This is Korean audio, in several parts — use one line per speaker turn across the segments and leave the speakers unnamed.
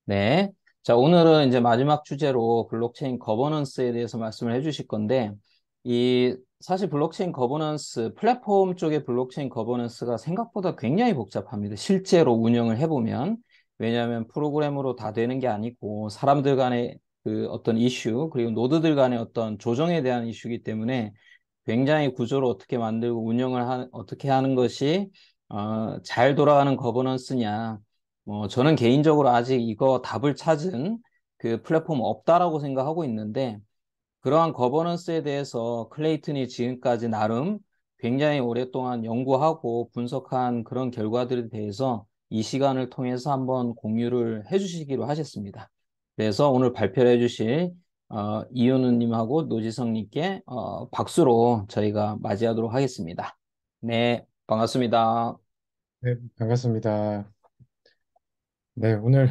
네. 자, 오늘은 이제 마지막 주제로 블록체인 거버넌스에 대해서 말씀을 해주실 건데, 사실 블록체인 거버넌스, 플랫폼 쪽의 블록체인 거버넌스가 생각보다 굉장히 복잡합니다. 실제로 운영을 해보면. 왜냐하면 프로그램으로 다 되는 게 아니고, 사람들 간의 그 어떤 이슈, 그리고 노드들 간의 어떤 조정에 대한 이슈이기 때문에 굉장히 구조를 어떻게 만들고 어떻게 하는 것이, 잘 돌아가는 거버넌스냐. 저는 개인적으로 아직 이거 답을 찾은 그 플랫폼 없다라고 생각하고 있는데, 그러한 거버넌스에 대해서 클레이튼이 지금까지 나름 굉장히 오랫동안 연구하고 분석한 그런 결과들에 대해서 이 시간을 통해서 한번 공유를 해주시기로 하셨습니다. 그래서 오늘 발표를 해주실 이현우님하고 노지성님께 박수로 저희가 맞이하도록 하겠습니다. 네, 반갑습니다.
네, 반갑습니다. 네, 오늘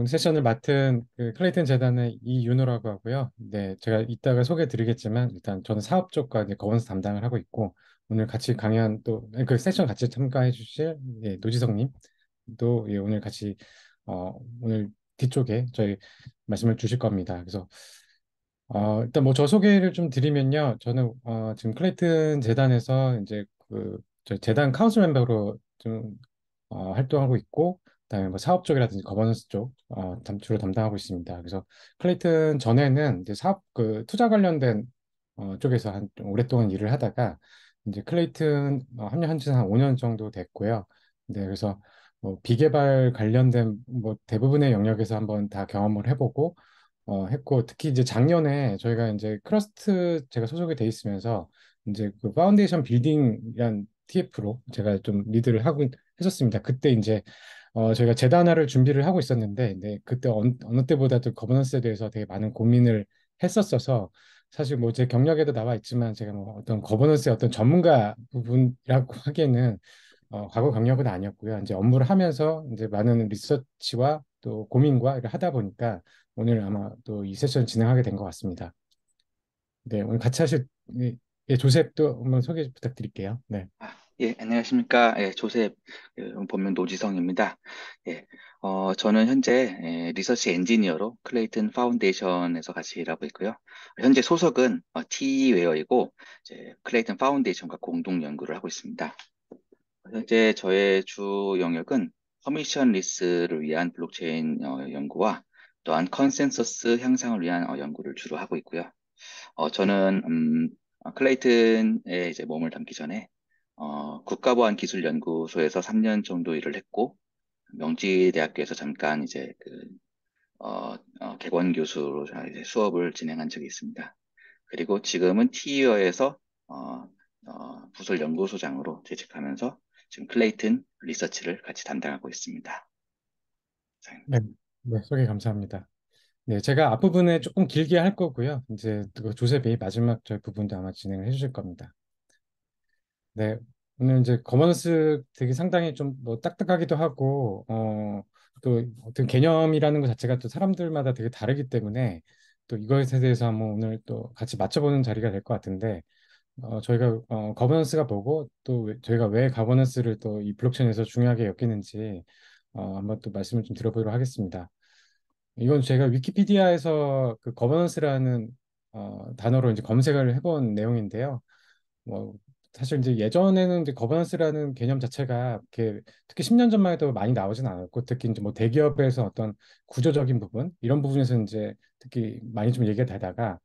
세션을 맡은 그 클레이튼 재단의 이윤호라고 하고요. 네, 제가 이따가 소개해 드리겠지만 일단 저는 사업 쪽과 이제 거버넌스 담당을 하고 있고 오늘 같이 강연 또 그 세션 같이 참가해 주실 노지성 님도 오늘 같이 오늘 뒤쪽에 저희 말씀을 주실 겁니다. 그래서 일단 뭐 저 소개를 좀 드리면요. 저는 지금 클레이튼 재단에서 이제 저 재단 카운슬 멤버로 좀 활동하고 있고, 그다음에 뭐 사업 쪽이라든지 거버넌스 쪽 주로 담당하고 있습니다. 그래서 클레이튼 전에는 이제 사업 그 투자 관련된 쪽에서 좀 오랫동안 일을 하다가 이제 클레이튼 합류한 지는 한 5년 정도 됐고요. 네, 그래서 뭐 비개발 관련된 뭐 대부분의 영역에서 한번 다 경험을 해보고 했고 특히 이제 작년에 저희가 이제 크러스트 제가 소속이 돼 있으면서 이제 그 파운데이션 빌딩이란 TF로 제가 좀 리드를 하고 했었습니다. 그때 이제 저희가 재단화를 준비를 하고 있었는데 네, 그때 어느 때보다도 거버넌스에 대해서 되게 많은 고민을 했었어서 사실 뭐 제 경력에도 나와 있지만 제가 뭐 어떤 거버넌스의 어떤 전문가 부분이라고 하기에는 과거 경력은 아니었고요. 이제 업무를 하면서 이제 많은 리서치와 또 고민과 이렇게 하다 보니까 오늘 아마 또 이 세션 진행하게 된 것 같습니다. 네, 오늘 같이 하실 조셉도 한번 소개 부탁드릴게요. 네.
예, 안녕하십니까. 예, 조셉, 본명 노지성입니다. 예, 저는 현재 리서치 엔지니어로 클레이튼 파운데이션에서 같이 일하고 있고요. 현재 소속은 T웨어이고, 이제 클레이튼 파운데이션과 공동 연구를 하고 있습니다. 현재 저의 주 영역은 퍼미션리스를 위한 블록체인 연구와 또한 컨센서스 향상을 위한 연구를 주로 하고 있고요. 저는 클레이튼에 이제 몸을 담기 전에 국가보안기술연구소에서 3년 정도 일을 했고 명지대학교에서 잠깐 이제 객원 교수로 이제 수업을 진행한 적이 있습니다. 그리고 지금은 티이어에서 부설 연구소장으로 재직하면서 지금 클레이튼 리서치를 같이 담당하고 있습니다.
네, 네, 소개 감사합니다. 네, 제가 앞부분에 조금 길게 할 거고요. 이제 그 조셉이 마지막 저희 부분도 아마 진행을 해주실 겁니다. 네, 오늘 이제 거머넌스 되게 상당히 좀 뭐 딱딱하기도 하고, 또 어떤 개념이라는 것 자체가 또 사람들마다 되게 다르기 때문에 또 이것에 대해서 한번 오늘 또 같이 맞춰보는 자리가 될 것 같은데, 저희가 거버넌스가 뭐고 또 저희가 왜 거버넌스를 또 이 블록체인에서 중요하게 여기는지 한번 또 말씀을 좀 드려보도록 하겠습니다. 이건 제가 위키피디아에서 그 거버넌스라는 단어로 이제 검색을 해본 내용인데요. 뭐 사실 이제 예전에는 이제 거버넌스라는 개념 자체가 이렇게 특히 10년 전만 해도 많이 나오진 않았고 특히 이제 뭐 대기업에서 어떤 구조적인 부분 이런 부분에서 이제 특히 많이 좀 얘기가 되다가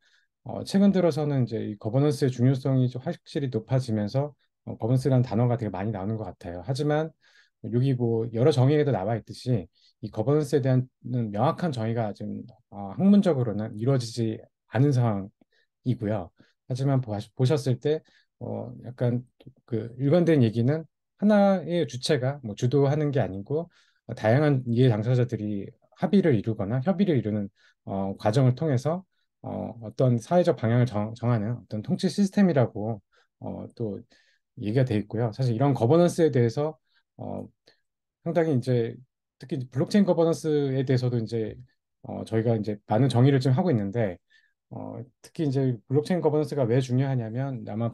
최근 들어서는 이제 이 거버넌스의 중요성이 좀 확실히 높아지면서 거버넌스라는 단어가 되게 많이 나오는 것 같아요. 하지만 여기 뭐 여러 정의에도 나와 있듯이 이 거버넌스에 대한 명확한 정의가 지금 학문적으로는 이루어지지 않은 상황이고요. 하지만 보셨을 때 약간 그 일관된 얘기는 하나의 주체가 뭐 주도하는 게 아니고 다양한 이해 당사자들이 합의를 이루거나 협의를 이루는 과정을 통해서 어떤 사회적 방향을 정하는 어떤 통치 시스템이라고 또 얘기가 돼 있고요. 사실 이런 거버넌스에 대해서 어, 상당히 이제 특히 블록체인 거버넌스에 대해서도 이제 저희가 이제 많은 정의를 좀 하고 있는데 특히 이제 블록체인 거버넌스가 왜 중요하냐면 아마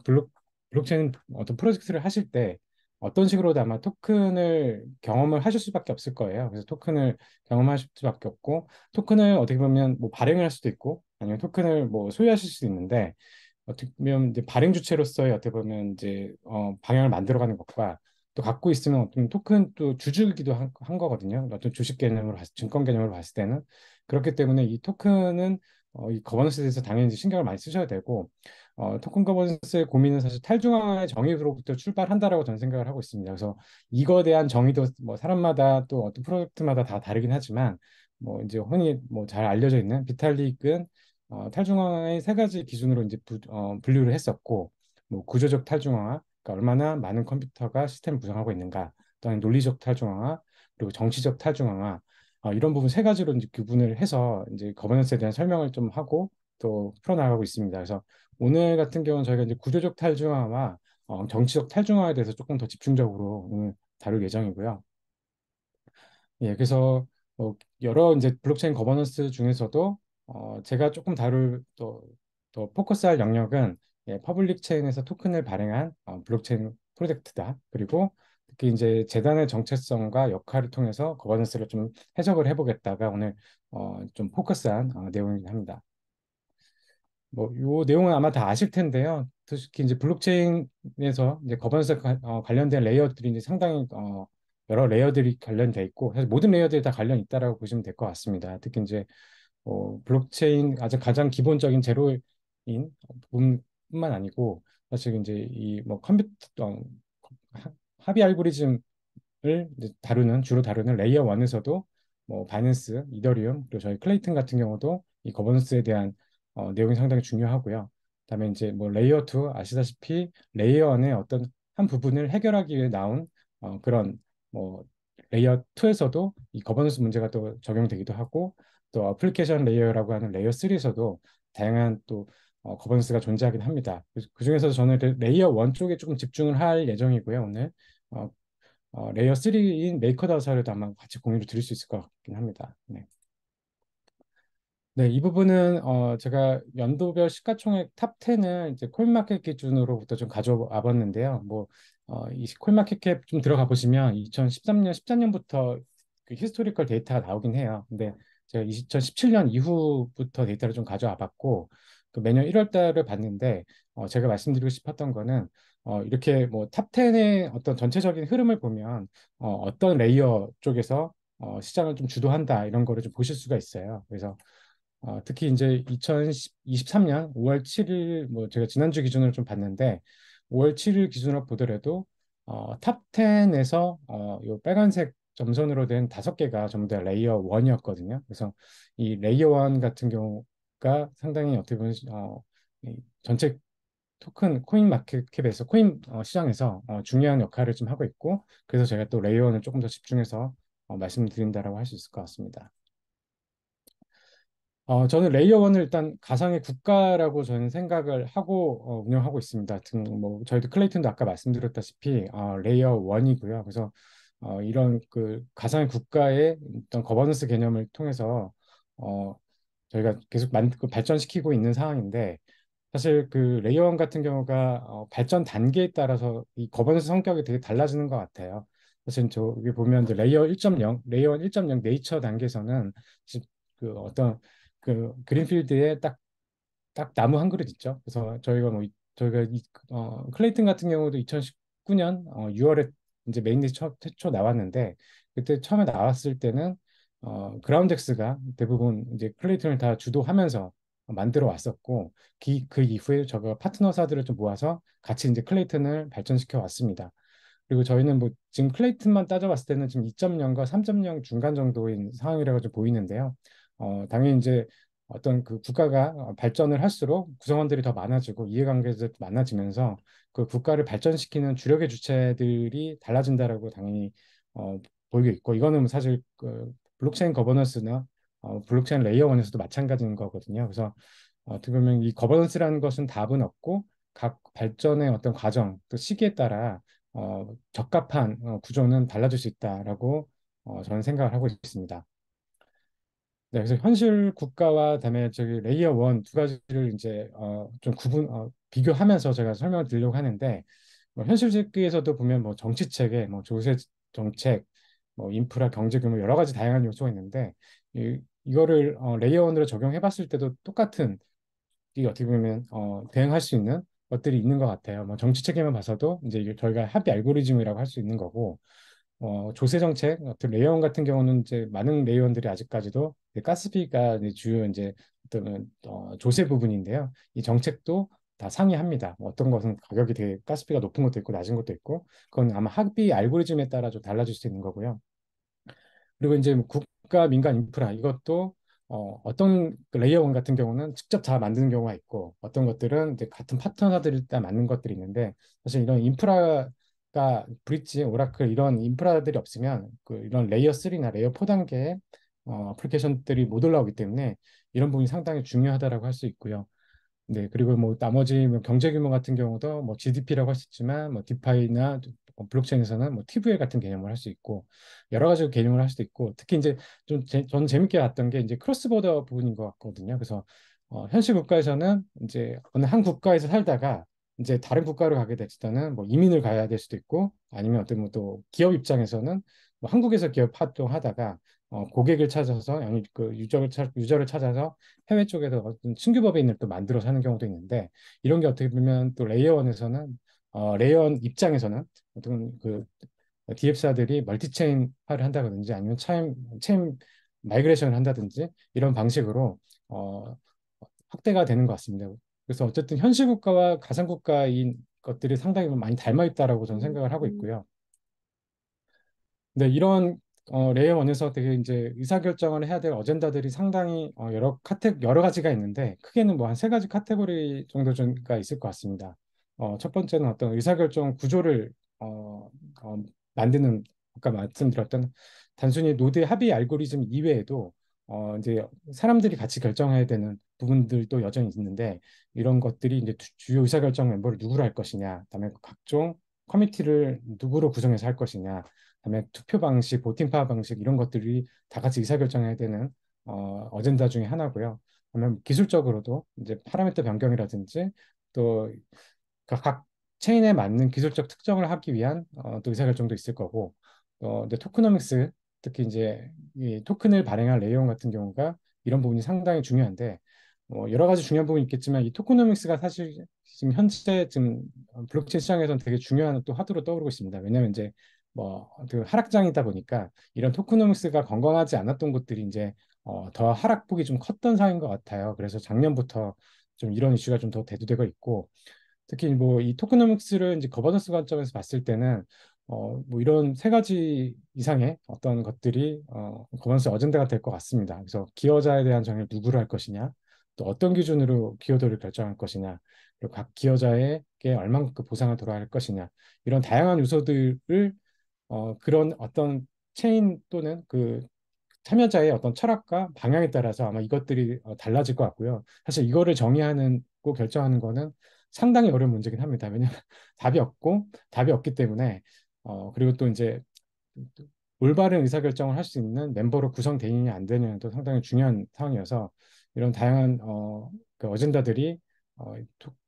블록체인 어떤 프로젝트를 하실 때 어떤 식으로도 아마 토큰을 경험을 하실 수밖에 없을 거예요. 그래서 토큰을 경험하실 수밖에 없고, 토큰을 어떻게 보면 뭐 발행을 할 수도 있고, 아니면 토큰을 뭐 소유하실 수도 있는데, 어떻게 보면 이제 발행 주체로서의 어떻게 보면 이제 방향을 만들어가는 것과, 또 갖고 있으면 어떤 토큰 또 주주이기도 한 거거든요. 어떤 주식 개념으로 증권 개념으로 봤을 때는. 그렇기 때문에 이 토큰은 이 거버넌스에 대해서 당연히 이제 신경을 많이 쓰셔야 되고, 토큰 거버넌스의 고민은 사실 탈중앙화의 정의로부터 출발한다라고 저는 생각을 하고 있습니다. 그래서 이거에 대한 정의도 뭐 사람마다 또 어떤 프로젝트마다 다 다르긴 하지만, 뭐 이제 흔히 뭐 잘 알려져 있는 비탈릭은 탈중앙화의 세 가지 기준으로 이제 분류를 했었고, 뭐 구조적 탈중앙화, 그러니까 얼마나 많은 컴퓨터가 시스템을 구성하고 있는가, 또한 논리적 탈중앙화, 그리고 정치적 탈중앙화, 이런 부분 세 가지로 이제 구분을 해서 이제 거버넌스에 대한 설명을 좀 하고 또 풀어나가고 있습니다. 그래서 오늘 같은 경우는 저희가 이제 구조적 탈중앙화, 정치적 탈중앙화에 대해서 조금 더 집중적으로 오늘 다룰 예정이고요. 예, 그래서 여러 이제 블록체인 거버넌스 중에서도 제가 조금 다룰 또 포커스할 영역은 퍼블릭 체인에서 토큰을 발행한 블록체인 프로젝트다. 그리고 특히 이제 재단의 정체성과 역할을 통해서 거버넌스를 좀 해석을 해보겠다가 오늘 좀 포커스한 내용이긴 합니다. 뭐, 요 내용은 아마 다 아실 텐데요. 특히 이제 블록체인에서 이제 거버넌스 관련된 레이어들이 이제 상당히 여러 레이어들이 관련돼 있고, 사실 모든 레이어들이 다 관련 있다라고 보시면 될 것 같습니다. 특히 이제 블록체인 아주 가장 기본적인 제로인 부분뿐만 아니고, 사실 이제 이 뭐 컴퓨터 합의 알고리즘 을 이제 주로 다루는 레이어 1에서도 뭐 바이낸스, 이더리움, 그리고 저희 클레이튼 같은 경우도 이 거버넌스에 대한 내용이 상당히 중요하고요. 그다음에 이제 뭐 레이어 2 아시다시피 레이어 1의 어떤 한 부분을 해결하기 위해 나온 그런 뭐 레이어 2에서도 이 거버넌스 문제가 또 적용되기도 하고, 또 어플리케이션 레이어라고 하는 레이어 3에서도 다양한 또 거버넌스가 존재하긴 합니다. 그 중에서 저는 레이어 1 쪽에 조금 집중을 할 예정이고요, 오늘. 어, 레이어 3인 메이커다사를 아마 같이 공유를 드릴 수 있을 것 같긴 합니다. 네. 네, 이 부분은 제가 연도별 시가총액 탑 10을 이제 코인마켓 기준으로부터 좀 가져와 봤는데요. 뭐 이 코인마켓캡 좀 들어가 보시면 2013년, 14년부터 그 히스토리컬 데이터가 나오긴 해요. 근데 제가 2017년 이후부터 데이터를 좀 가져와 봤고, 그 매년 1월 달을 봤는데 제가 말씀드리고 싶었던 거는 이렇게 뭐 탑 10의 어떤 전체적인 흐름을 보면 어떤 레이어 쪽에서 시장을 좀 주도한다 이런 거를 좀 보실 수가 있어요. 그래서 특히 이제 2023년 5월 7일 뭐 제가 지난주 기준으로 좀 봤는데 5월 7일 기준으로 보더라도 탑 10에서 요 빨간색 점선으로 된 5개가 전부 다 레이어 1이었거든요. 그래서 이 레이어 1 같은 경우가 상당히 어떻게 보면 이 전체 토큰 코인 마켓캡에서 코인 시장에서 중요한 역할을 좀 하고 있고, 그래서 제가 또 레이어 1을 조금 더 집중해서 말씀드린다라고 할 수 있을 것 같습니다. 저는 레이어 1을 일단 가상의 국가라고 저는 생각을 하고 운영하고 있습니다. 뭐 저희도 클레이튼도 아까 말씀드렸다시피 레이어 1이고요. 그래서 이런 그 가상의 국가의 어떤 거버넌스 개념을 통해서 어, 저희가 계속 발전시키고 있는 상황인데, 사실 그 레이어 1 같은 경우가 발전 단계에 따라서 이 거버넌스 성격이 되게 달라지는 것 같아요. 사실 저 여기 보면 이제 레이어 1.0, 레이어 1.0 네이처 단계에서는 그 어떤 그 그린필드에 딱 나무 한 그릇 있죠. 그래서 저희가 클레이튼 같은 경우도 2019년 6월에 이제 메인넷 최초 나왔는데, 그때 처음에 나왔을 때는 그라운덱스가 대부분 이제 클레이튼을 다 주도하면서 만들어 왔었고, 그 이후에 저가 파트너사들을 좀 모아서 같이 이제 클레이튼을 발전시켜 왔습니다. 그리고 저희는 뭐 지금 클레이튼만 따져봤을 때는 지금 2.0과 3.0 중간 정도인 상황이라고 좀 보이는데요. 당연히 이제 어떤 그 국가가 발전을 할수록 구성원들이 더 많아지고 이해관계자도 많아지면서 그 국가를 발전시키는 주력의 주체들이 달라진다라고 당연히 어, 보이고 있고, 이거는 사실 그 블록체인 거버넌스나 블록체인 레이어 1에서도 마찬가지인 거거든요. 그래서 어떻게 보면 이 거버넌스라는 것은 답은 없고, 각 발전의 어떤 과정 또 시기에 따라 적합한 구조는 달라질 수 있다라고 저는 생각을 하고 있습니다. 네, 그래서 현실 국가와 그다음에 저기 레이어 1 두 가지를 이제 좀 비교하면서 제가 설명을 드리려고 하는데, 뭐 현실 세계에서도 보면 뭐 정치 체계, 뭐 조세 정책, 뭐 인프라, 경제 규모 여러 가지 다양한 요소가 있는데 이거를 레이어 1으로 적용해 봤을 때도 똑같은 이 어떻게 보면 대응할 수 있는 것들이 있는 것 같아요. 뭐 정치 체계만 봐서도 이제 이게 저희가 합의 알고리즘이라고 할 수 있는 거고 조세 정책 같은 레이어원 같은 경우는 이제 많은 레이어원들이 아직까지도 이제 가스비가 이제 주요 이제 어떤 조세 부분인데요. 이 정책도 다 상이합니다. 뭐 어떤 것은 가격이 되게 가스비가 높은 것도 있고 낮은 것도 있고 그건 아마 합의 알고리즘에 따라 좀 달라질 수 있는 거고요. 그리고 이제 뭐 국가 민간 인프라 이것도 어떤 그 레이어원 같은 경우는 직접 다 만드는 경우가 있고 어떤 것들은 이제 같은 파트너들이 다 만든 것들이 있는데 사실 이런 인프라가 브릿지, 오라클 이런 인프라들이 없으면 그 이런 레이어 3나 레이어 4 단계의 어플리케이션들이 못 올라오기 때문에 이런 부분이 상당히 중요하다라고 할 수 있고요. 네, 그리고 뭐 나머지 뭐 경제 규모 같은 경우도 뭐 GDP라고 할 수 있지만 뭐 디파이나 블록체인에서는 뭐 TVL 같은 개념을 할 수 있고 여러 가지 개념을 할 수도 있고 특히 이제 저는 재밌게 봤던 게 이제 크로스 보더 부분인 것 같거든요. 그래서 현실 국가에서는 이제 어느 한 국가에서 살다가 이제 다른 국가로 가게 됐을 때는 뭐 이민을 가야 될 수도 있고 아니면 어떤 뭐 또 기업 입장에서는 뭐 한국에서 기업 활동하다가 고객을 찾아서 아니 그 유저를 찾아서 해외 쪽에서 어떤 신규 법인을 또 만들어서 하는 경우도 있는데 이런 게 어떻게 보면 또 레이어원에서는 레이어원 입장에서는 어떤 그 DF사들이 멀티체인화를 한다든지 아니면 체인 마이그레이션을 한다든지 이런 방식으로 어, 확대가 되는 것 같습니다. 그래서 어쨌든 현실 국가와 가상 국가인 것들이 상당히 많이 닮아 있다라고 저는 생각을 하고 있고요. 네, 이런 레이어 원에서 되게 이제 의사결정을 해야 될 어젠다들이 상당히 여러 가지가 있는데 크게는 뭐 한 세 가지 카테고리 정도가 있을 것 같습니다. 첫 번째는 어떤 의사결정 구조를 어, 만드는 아까 말씀드렸던 단순히 노드 합의 알고리즘 이외에도 이제 사람들이 같이 결정해야 되는 부분들도 여전히 있는데 이런 것들이 이제 주요 의사결정 멤버를 누구로 할 것이냐, 그다음에 각종 커미티를 누구로 구성해서 할 것이냐, 그다음에 투표 방식, 보팅 파워 방식 이런 것들이 다 같이 의사결정해야 되는 어젠다 중에 하나고요. 그러면 기술적으로도 이제 파라미터 변경이라든지 또 각 체인에 맞는 기술적 특정을 하기 위한 또 의사결정도 있을 거고 근데 토크노믹스 특히 이제 이 토큰을 발행한 레이온 같은 경우가 이런 부분이 상당히 중요한데 여러 가지 중요한 부분이 있겠지만 이 토크노믹스가 사실 지금 현재 지금 블록체인 시장에서는 되게 중요한 또 화두로 떠오르고 있습니다. 왜냐하면 이제 그 하락장이다 보니까 이런 토크노믹스가 건강하지 않았던 곳들이 이제 더 하락폭이 좀 컸던 상황인 것 같아요. 그래서 작년부터 좀 이런 이슈가 좀 더 대두되고 있고 특히 뭐 이 토크노믹스를 이제 거버넌스 관점에서 봤을 때는 뭐 이런 세 가지 이상의 어떤 것들이 거버넌스 어젠다가 될 것 같습니다. 그래서 기여자에 대한 정의를 누구로 할 것이냐, 또 어떤 기준으로 기여도를 결정할 것이냐, 그리고 각 기여자에게 얼만큼 보상을 돌아갈 것이냐, 이런 다양한 요소들을 그런 어떤 체인 또는 그 참여자의 어떤 철학과 방향에 따라서 아마 이것들이 달라질 것 같고요. 사실 이거를 정의하는 고 결정하는 거는 상당히 어려운 문제긴 합니다. 왜냐하면 답이 없기 때문에 그리고 또 이제 올바른 의사결정을 할 수 있는 멤버로 구성되느냐 안 되느냐도 상당히 중요한 상황이어서 이런 다양한 그 어젠다들이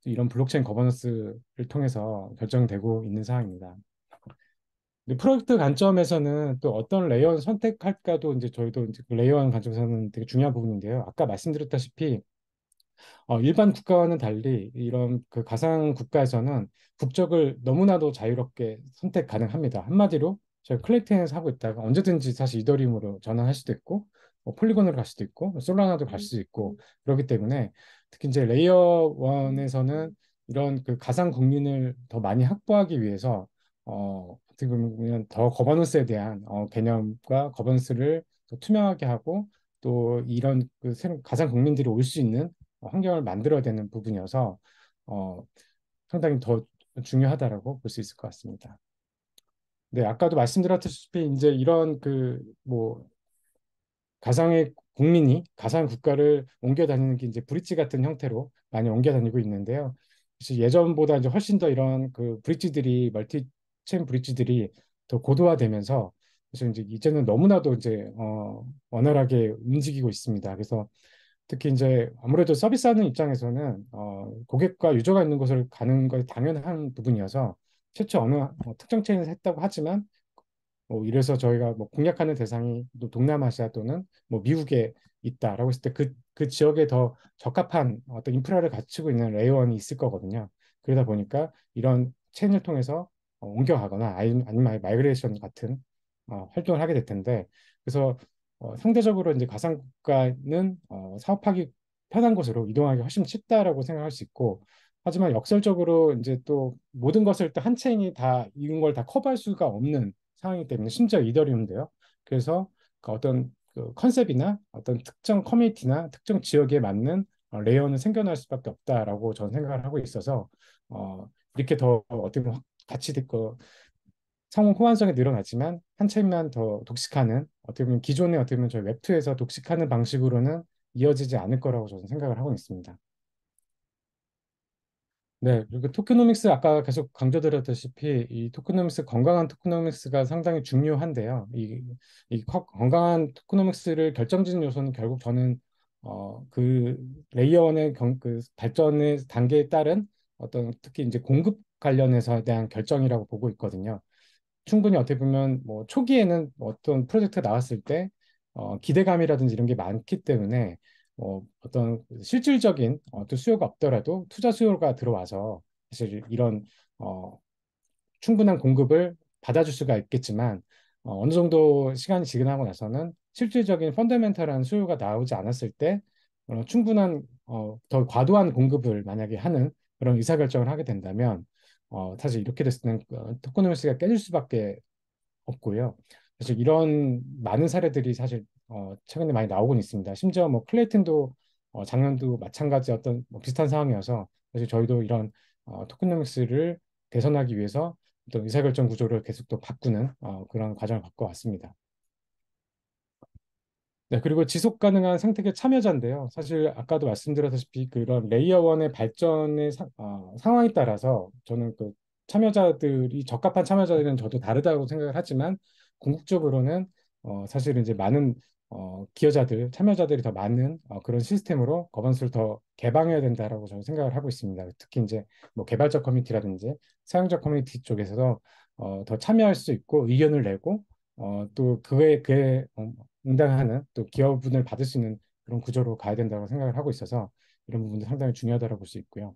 이런 블록체인 거버넌스를 통해서 결정되고 있는 상황입니다. 근데 프로젝트 관점에서는 또 어떤 레이어를 선택할까도 이제 저희도 이제 그 레이어원 관점에서는 되게 중요한 부분인데요. 아까 말씀드렸다시피 일반 국가와는 달리 이런 그 가상 국가에서는 국적을 너무나도 자유롭게 선택 가능합니다. 한마디로 저희 클레이텐에서 하고 있다가 언제든지 사실 이더리움으로 전환할 수도 있고 폴리곤으로 갈 수도 있고 솔라나도 갈 수도 있고 그렇기 때문에 특히 이제 레이어 1에서는 이런 그 가상 국민을 더 많이 확보하기 위해서 어떻게 보면 더 거버넌스에 대한 개념과 거버넌스를 더 투명하게 하고 또 이런 그 새로운 가상 국민들이 올 수 있는 환경을 만들어야 되는 부분이어서 어, 상당히 더 중요하다라고 볼 수 있을 것 같습니다. 네, 아까도 말씀드렸다시피 이제 이런 그 뭐 가상의 국민이 가상 국가를 옮겨 다니는 게 이제 브릿지 같은 형태로 많이 옮겨 다니고 있는데요. 사실 예전보다 이제 훨씬 더 이런 그 브릿지들이 멀티 체인 브릿지들이 더 고도화되면서 그래서 이제 이제는 너무나도 이제 원활하게 움직이고 있습니다. 그래서 특히 이제 아무래도 서비스하는 입장에서는 고객과 유저가 있는 곳을 가는 것이 당연한 부분이어서 최초 어느 특정 체인에서 했다고 하지만 이래서 저희가 뭐 공략하는 대상이 또 동남아시아 또는 뭐 미국에 있다라고 했을 때 그 지역에 더 적합한 어떤 인프라를 갖추고 있는 레이어원이 있을 거거든요. 그러다 보니까 이런 체인을 통해서 옮겨가거나 아니면 마이그레이션 같은 활동을 하게 될 텐데 그래서 상대적으로 이제 가상국가는 사업하기 편한 곳으로 이동하기 훨씬 쉽다라고 생각할 수 있고 하지만 역설적으로 이제 또 모든 것을 또 한 체인이 다 이런 걸 다 커버할 수가 없는 상황이기 때문에 심지어 이더리움도요. 그래서 그 어떤 그 컨셉이나 어떤 특정 커뮤니티나 특정 지역에 맞는 레이어는 생겨날 수밖에 없다라고 저는 생각을 하고 있어서 이렇게 더 어떻게 보면 같이 듣고 상호 호환성이 늘어나지만 한 책만 더 독식하는 어떻게 보면 기존의 어떻게 보면 저희 웹2에서 독식하는 방식으로는 이어지지 않을 거라고 저는 생각을 하고 있습니다. 네, 그리고 토크노믹스 아까 계속 강조드렸다시피 이 토크노믹스 건강한 토크노믹스가 상당히 중요한데요. 건강한 토크노믹스를 결정짓는 요소는 결국 저는 그 레이어원의 그 발전의 단계에 따른 어떤 특히 이제 공급 관련해서 대한 결정이라고 보고 있거든요. 충분히 어떻게 보면 뭐 초기에는 어떤 프로젝트가 나왔을 때 기대감이라든지 이런 게 많기 때문에 어떤 실질적인 어떤 수요가 없더라도 투자 수요가 들어와서 사실 이런 어, 충분한 공급을 받아줄 수가 있겠지만 어느 정도 시간이 지나고 나서는 실질적인 펀더멘털한 수요가 나오지 않았을 때 충분한 더 과도한 공급을 만약에 하는 그런 의사결정을 하게 된다면 사실 이렇게 됐을 때는 토코노미스가 깨질 수밖에 없고요. 사실 이런 많은 사례들이 사실 최근에 많이 나오곤 있습니다. 심지어 뭐 클레이튼도 작년도 마찬가지 어떤 뭐 비슷한 상황이어서 사실 저희도 이런 토크노믹스를 개선하기 위해서 어떤 의사결정 구조를 계속 또 바꾸는 그런 과정을 겪어 왔습니다. 네, 그리고 지속 가능한 생태계 참여자인데요. 사실 아까도 말씀드렸다시피 그런 레이어 원의 발전의 상황에 따라서 저는 그 참여자들이 적합한 참여자들은 저도 다르다고 생각을 하지만 궁극적으로는 사실은 이제 많은 기여자들, 참여자들이 더 많은 그런 시스템으로 거버넌스를 더 개방해야 된다라고 저는 생각을 하고 있습니다. 특히 이제 뭐 개발자 커뮤니티라든지 사용자 커뮤니티 쪽에서도 더 참여할 수 있고 의견을 내고 또 그에 응당하는 또 기여분을 받을 수 있는 그런 구조로 가야 된다고 생각을 하고 있어서 이런 부분도 상당히 중요하다고 볼 수 있고요.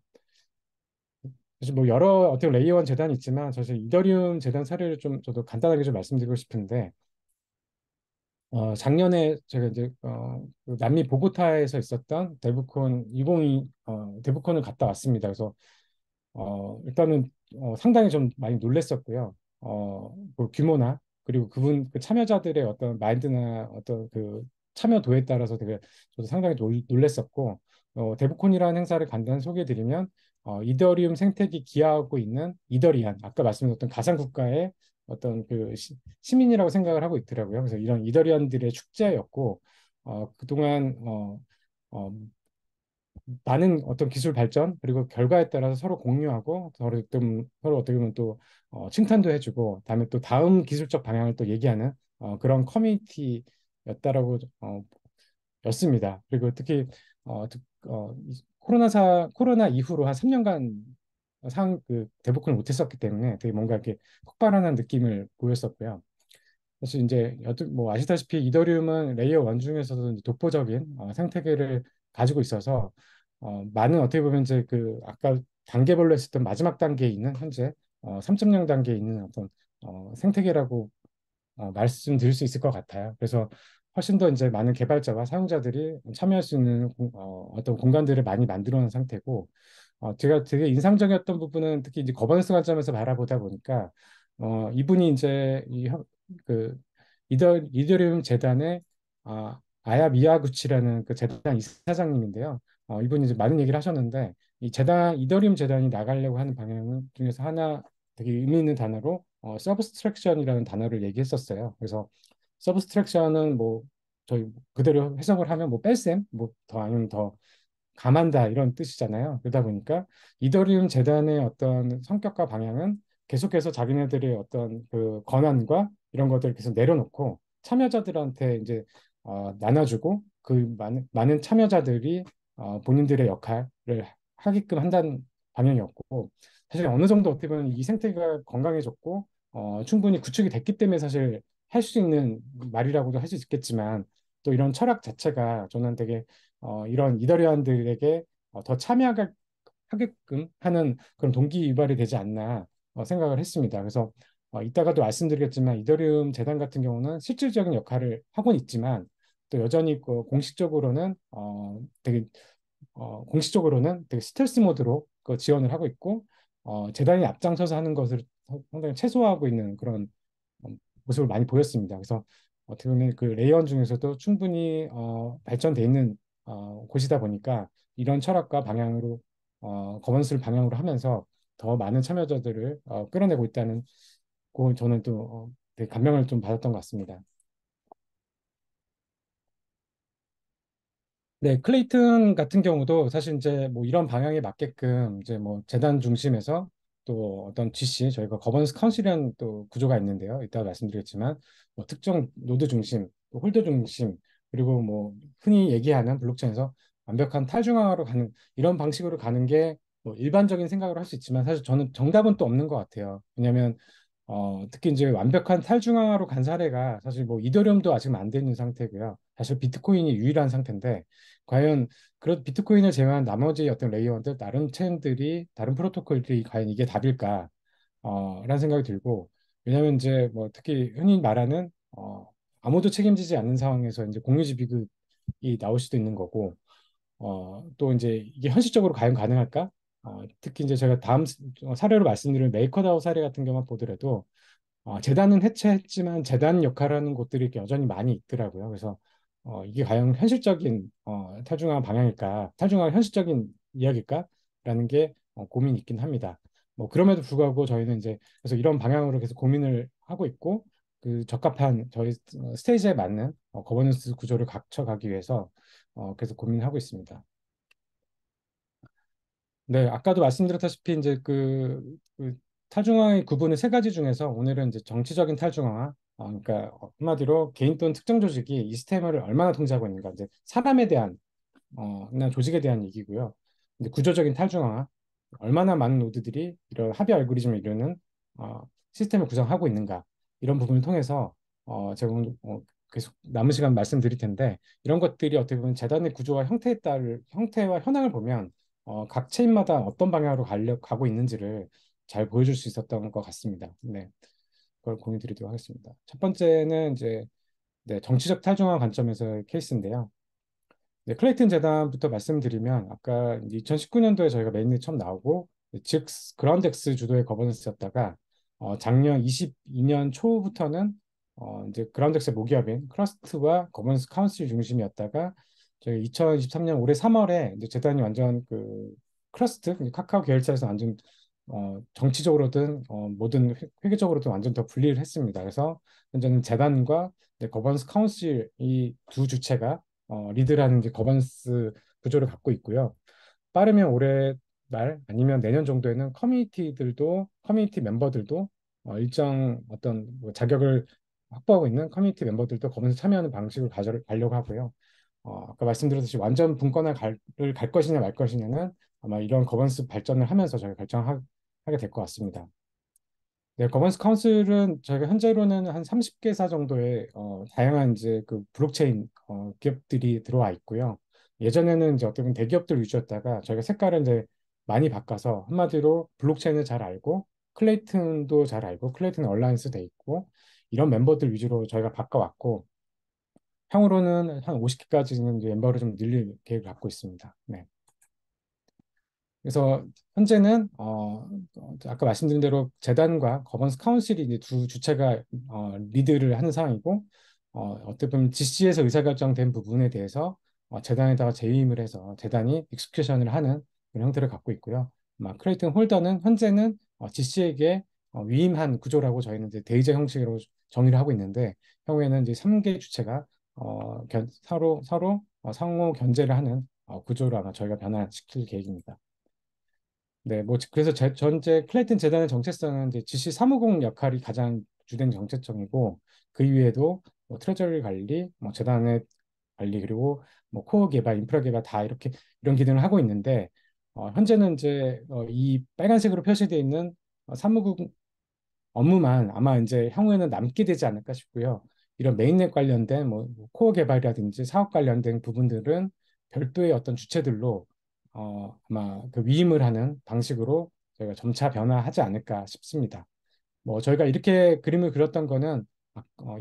사실 뭐 여러 어떻게 레이어원 재단이 있지만 사실 이더리움 재단 사례를 좀 저도 간단하게 좀 말씀드리고 싶은데 작년에 제가 이제 그 남미 보고타에서 있었던 데브콘 2022 데브콘을 갔다 왔습니다. 그래서 일단은 상당히 좀 많이 놀랬었고요. 그 규모나 그리고 그 참여자들의 어떤 마인드나 어떤 그 참여도에 따라서 되게 저도 상당히 놀랬었고 데브콘이라는 행사를 간단히 소개해드리면 이더리움 생태계 기여하고 있는 이더리안 아까 말씀드렸던 가상국가의 어떤 그 시민이라고 생각을 하고 있더라고요. 그래서 이런 이더리안들의 축제였고 그동안 어, 많은 어떤 기술 발전 그리고 결과에 따라서 서로 공유하고 서로 어떻게 보면 또 칭찬도 해주고 다음에 또 다음 기술적 방향을 또 얘기하는 그런 커뮤니티였다라고 였습니다. 그리고 특히 코로나 이후로 한 3년간 그 대부분을 못했었기 때문에 되게 뭔가 이렇게 폭발하는 느낌을 보였었고요. 사실 이제 뭐 아시다시피 이더리움은 레이어 1 중에서도 이제 독보적인 생태계를 가지고 있어서 많은 어떻게 보면 이제 그 아까 단계별로 했었던 마지막 단계에 있는 현재 3.0 단계에 있는 어떤 생태계라고 말씀드릴 수 있을 것 같아요. 그래서 훨씬 더 이제 많은 개발자와 사용자들이 참여할 수 있는 어떤 공간들을 많이 만들어 놓은 상태고 제가 되게 인상적이었던 부분은 특히 이제 거버넌스 관점에서 바라보다 보니까 이분이 이제 그 이더리움 재단의 아야 미야구치라는 그 재단 이사장님인데요. 이분이 이제 많은 얘기를 하셨는데 이 재단 이더리움 재단이 나가려고 하는 방향 중에서 하나 되게 의미 있는 단어로 서브스트랙션이라는 단어를 얘기했었어요. 그래서 서브스트랙션은 뭐 저희 그대로 해석을 하면 뭐 뺄셈, 뭐 더 아니면 더 감한다 이런 뜻이잖아요. 그러다 보니까 이더리움 재단의 어떤 성격과 방향은 계속해서 자기네들의 어떤 그 권한과 이런 것들을 계속 내려놓고 참여자들한테 이제 나눠주고 그 많은 참여자들이 본인들의 역할을 하게끔 한다는 방향이었고 사실 어느 정도 어떻게 보면 이 생태계가 건강해졌고 충분히 구축이 됐기 때문에 사실 할 수 있는 말이라고도 할 수 있겠지만 또 이런 철학 자체가 저는 되게 이런 이더리안들에게 더 참여하게끔 하는 그런 동기유발이 되지 않나 생각을 했습니다. 그래서 이따가도 말씀드리겠지만 이더리움 재단 같은 경우는 실질적인 역할을 하고는 있지만 또 여전히 공식적으로는 되게 스텔스 모드로 그 지원을 하고 있고 재단이 앞장서서 하는 것을 상당히 최소화하고 있는 그런 어, 모습을 많이 보였습니다. 그래서 어떻게 보면 그 레이원 중에서도 충분히 발전돼 있는 곳이다 보니까 이런 철학과 방향으로 거먼스를 방향으로 하면서 더 많은 참여자들을 끌어내고 있다는 그 저는 또 되게 감명을 좀 받았던 것 같습니다. 네, 클레이튼 같은 경우도 사실 이제 뭐 이런 방향에 맞게끔 이제 뭐 재단 중심에서 또 어떤 GC 저희가 거버넌스 카운슬이라는 또 구조가 있는데요. 이따가 말씀드리겠지만 뭐 특정 노드 중심, 또 홀더 중심 그리고 뭐 흔히 얘기하는 블록체인에서 완벽한 탈중앙화로 가는 이런 방식으로 가는 게 뭐 일반적인 생각으로 할 수 있지만 사실 저는 정답은 또 없는 것 같아요. 왜냐하면 특히 이제 완벽한 탈중앙화로 간 사례가 사실 뭐 이더리움도 아직 안 돼 있는 상태고요. 사실 비트코인이 유일한 상태인데 과연 그런 비트코인을 제외한 나머지 어떤 레이어들 다른 체인들이 다른 프로토콜들이 과연 이게 답일까? 라는 생각이 들고 왜냐하면 이제 뭐 특히 흔히 말하는 아무도 책임지지 않는 상황에서 이제 공유지 비극이 나올 수도 있는 거고 또 이제 이게 현실적으로 과연 가능할까? 특히 이제 제가 다음 사례로 말씀드린 메이커다오 사례 같은 경우만 보더라도 재단은 해체했지만 재단 역할하는 곳들이 이렇게 여전히 많이 있더라고요. 그래서 이게 과연 현실적인 탈중앙 방향일까, 탈중앙 현실적인 이야기일까라는 게 고민이 있긴 합니다. 뭐 그럼에도 불구하고 저희는 이제 그래서 이런 방향으로 계속 고민을 하고 있고 그 적합한 저희 스테이지에 맞는 거버넌스 구조를 갖춰가기 위해서 계속 고민하고 있습니다. 네, 아까도 말씀드렸다시피 이제 그 탈중앙의 구분은 세 가지 중에서 오늘은 이제 정치적인 탈중앙화, 그러니까 한마디로 개인 또는 특정 조직이 이 시스템을 얼마나 통제하고 있는가, 이제 사람에 대한 그냥 조직에 대한 얘기고요. 이제 구조적인 탈중앙화, 얼마나 많은 노드들이 이런 합의 알고리즘을 이루는 시스템을 구성하고 있는가 이런 부분을 통해서 제가 오늘 계속 남은 시간 말씀드릴 텐데 이런 것들이 어떻게 보면 재단의 구조와 형태에 따른 형태와 현황을 보면 각 체인마다 어떤 방향으로 가고 있는지를 잘 보여줄 수 있었던 것 같습니다. 네, 그걸 공유 드리도록 하겠습니다. 첫 번째는 이제 네, 정치적 탈중앙 관점에서의 케이스인데요. 네, 클레이튼 재단부터 말씀드리면 아까 2019년도에 저희가 메인에 처음 나오고 즉 그라운덱스 주도의 거버넌스였다가 작년 22년 초부터는 이제 그라운덱스의 모기업인 크러스트와 거버넌스 카운슬 중심이었다가 저희 2023년 올해 3월에 이제 재단이 완전 그 크러스트 이제 카카오 계열사에서 완전 정치적으로든 모든 회계적으로든 완전 더 분리를 했습니다. 그래서 현재는 재단과 거버넌스 카운슬 이 두 주체가 리드라는 이제 거버넌스 구조를 갖고 있고요. 빠르면 올해 말 아니면 내년 정도에는 커뮤니티 멤버들도 일정 어떤 뭐 자격을 확보하고 있는 커뮤니티 멤버들도 거버넌스 참여하는 방식을 가려고 하고요. 아까 말씀드렸듯이 완전 분권을 갈 것이냐 말 것이냐는 아마 이런 거버넌스 발전을 하면서 저희가 결정하게 될 것 같습니다. 네, 거버넌스 카운슬은 저희가 현재로는 한 30개사 정도의 다양한 이제 그 블록체인 기업들이 들어와 있고요. 예전에는 이제 어떻게 보면 대기업들 위주였다가 저희가 색깔을 이제 많이 바꿔서 한마디로 블록체인을 잘 알고 클레이튼도 잘 알고 클레이튼 얼라이언스 돼 있고 이런 멤버들 위주로 저희가 바꿔왔고 향후로는 한 50개까지는 멤버를 좀 늘릴 계획을 갖고 있습니다. 네. 그래서 현재는 아까 말씀드린 대로 재단과 거버넌스 카운슬이 이제 두 주체가 리드를 하는 상황이고 어떻게 보면 GC에서 의사결정된 부분에 대해서 재단에다가 재임을 해서 재단이 익스큐션을 하는 그런 형태를 갖고 있고요. 크레이튼 홀더는 현재는 GC에게 위임한 구조라고 저희는 이제 대의제 형식으로 정의를 하고 있는데 향후에는 이제 3개 주체가 서로 상호 견제를 하는 구조로 아마 저희가 변화시킬 계획입니다. 네, 뭐 그래서 전체 클레이튼 재단의 정체성은 이제 GC 사무국 역할이 가장 주된 정체성이고 그 이외에도 뭐 트레저리 관리, 뭐 재단의 관리 그리고 뭐 코어 개발, 인프라 개발 다 이렇게 이런 기능을 하고 있는데 현재는 이제 이 빨간색으로 표시되어 있는 사무국 업무만 아마 이제 향후에는 남게 되지 않을까 싶고요. 이런 메인넷 관련된 뭐 코어 개발이라든지 사업 관련된 부분들은 별도의 어떤 주체들로 아마 그 위임을 하는 방식으로 저희가 점차 변화하지 않을까 싶습니다. 뭐 저희가 이렇게 그림을 그렸던 거는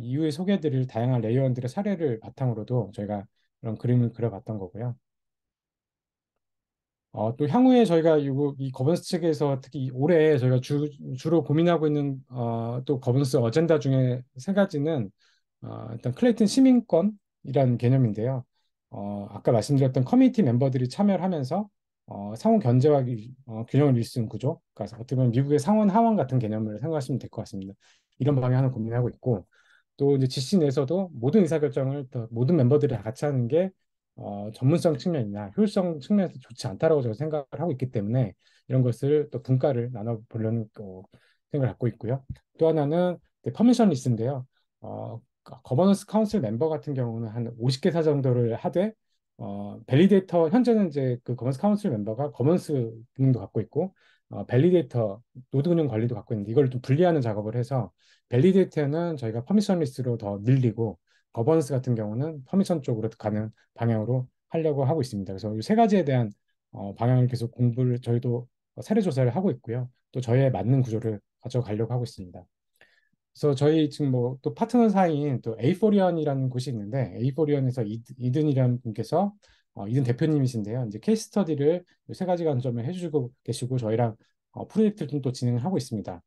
이후에 소개해드릴 다양한 레이어원들의 사례를 바탕으로도 저희가 그런 그림을 그려봤던 거고요. 또 향후에 저희가 이 거버넌스 측에서 특히 올해 저희가 주로 고민하고 있는 또 거버넌스 어젠다 중에 세 가지는 일단 클레이튼 시민권이라는 개념인데요. 아까 말씀드렸던 커뮤니티 멤버들이 참여를 하면서 상호 견제와 균형을 이룰 수 있는 구조, 그러니까 어떻게 보면 미국의 상원 하원 같은 개념을 생각하시면 될 것 같습니다. 이런 방향을 고민하고 있고 또 이제 GC 내에서도 모든 의사결정을 모든 멤버들이 다 같이 하는 게 전문성 측면이나 효율성 측면에서 좋지 않다라고 저는 생각을 하고 있기 때문에 이런 것을 또 분과를 나눠보려는 생각을 갖고 있고요. 또 하나는 퍼미션리스인데요. 거버넌스 카운슬 멤버 같은 경우는 한 50개 사 정도를 하되 밸리데이터 현재는 이제 그 거버넌스 카운슬 멤버가 거버넌스 기능도 갖고 있고 밸리데이터 노드 운영 관리도 갖고 있는데 이걸 좀 분리하는 작업을 해서 밸리데이터는 저희가 퍼미션리스로 더 늘리고 거버넌스 같은 경우는 퍼미션 쪽으로 가는 방향으로 하려고 하고 있습니다. 그래서 이 세 가지에 대한 방향을 계속 공부를 저희도 사례 조사를 하고 있고요. 또 저희에 맞는 구조를 가져가려고 하고 있습니다. 그래서 저희 지금 뭐 또 파트너 사이인 또 에이포리언이라는 곳이 있는데 에이포리언에서 이든이라는 분께서 이든 대표님이신데요. 이제 케이스 스터디를 세 가지 관점을 해주고 계시고 저희랑 프로젝트를 좀 또 진행을 하고 있습니다.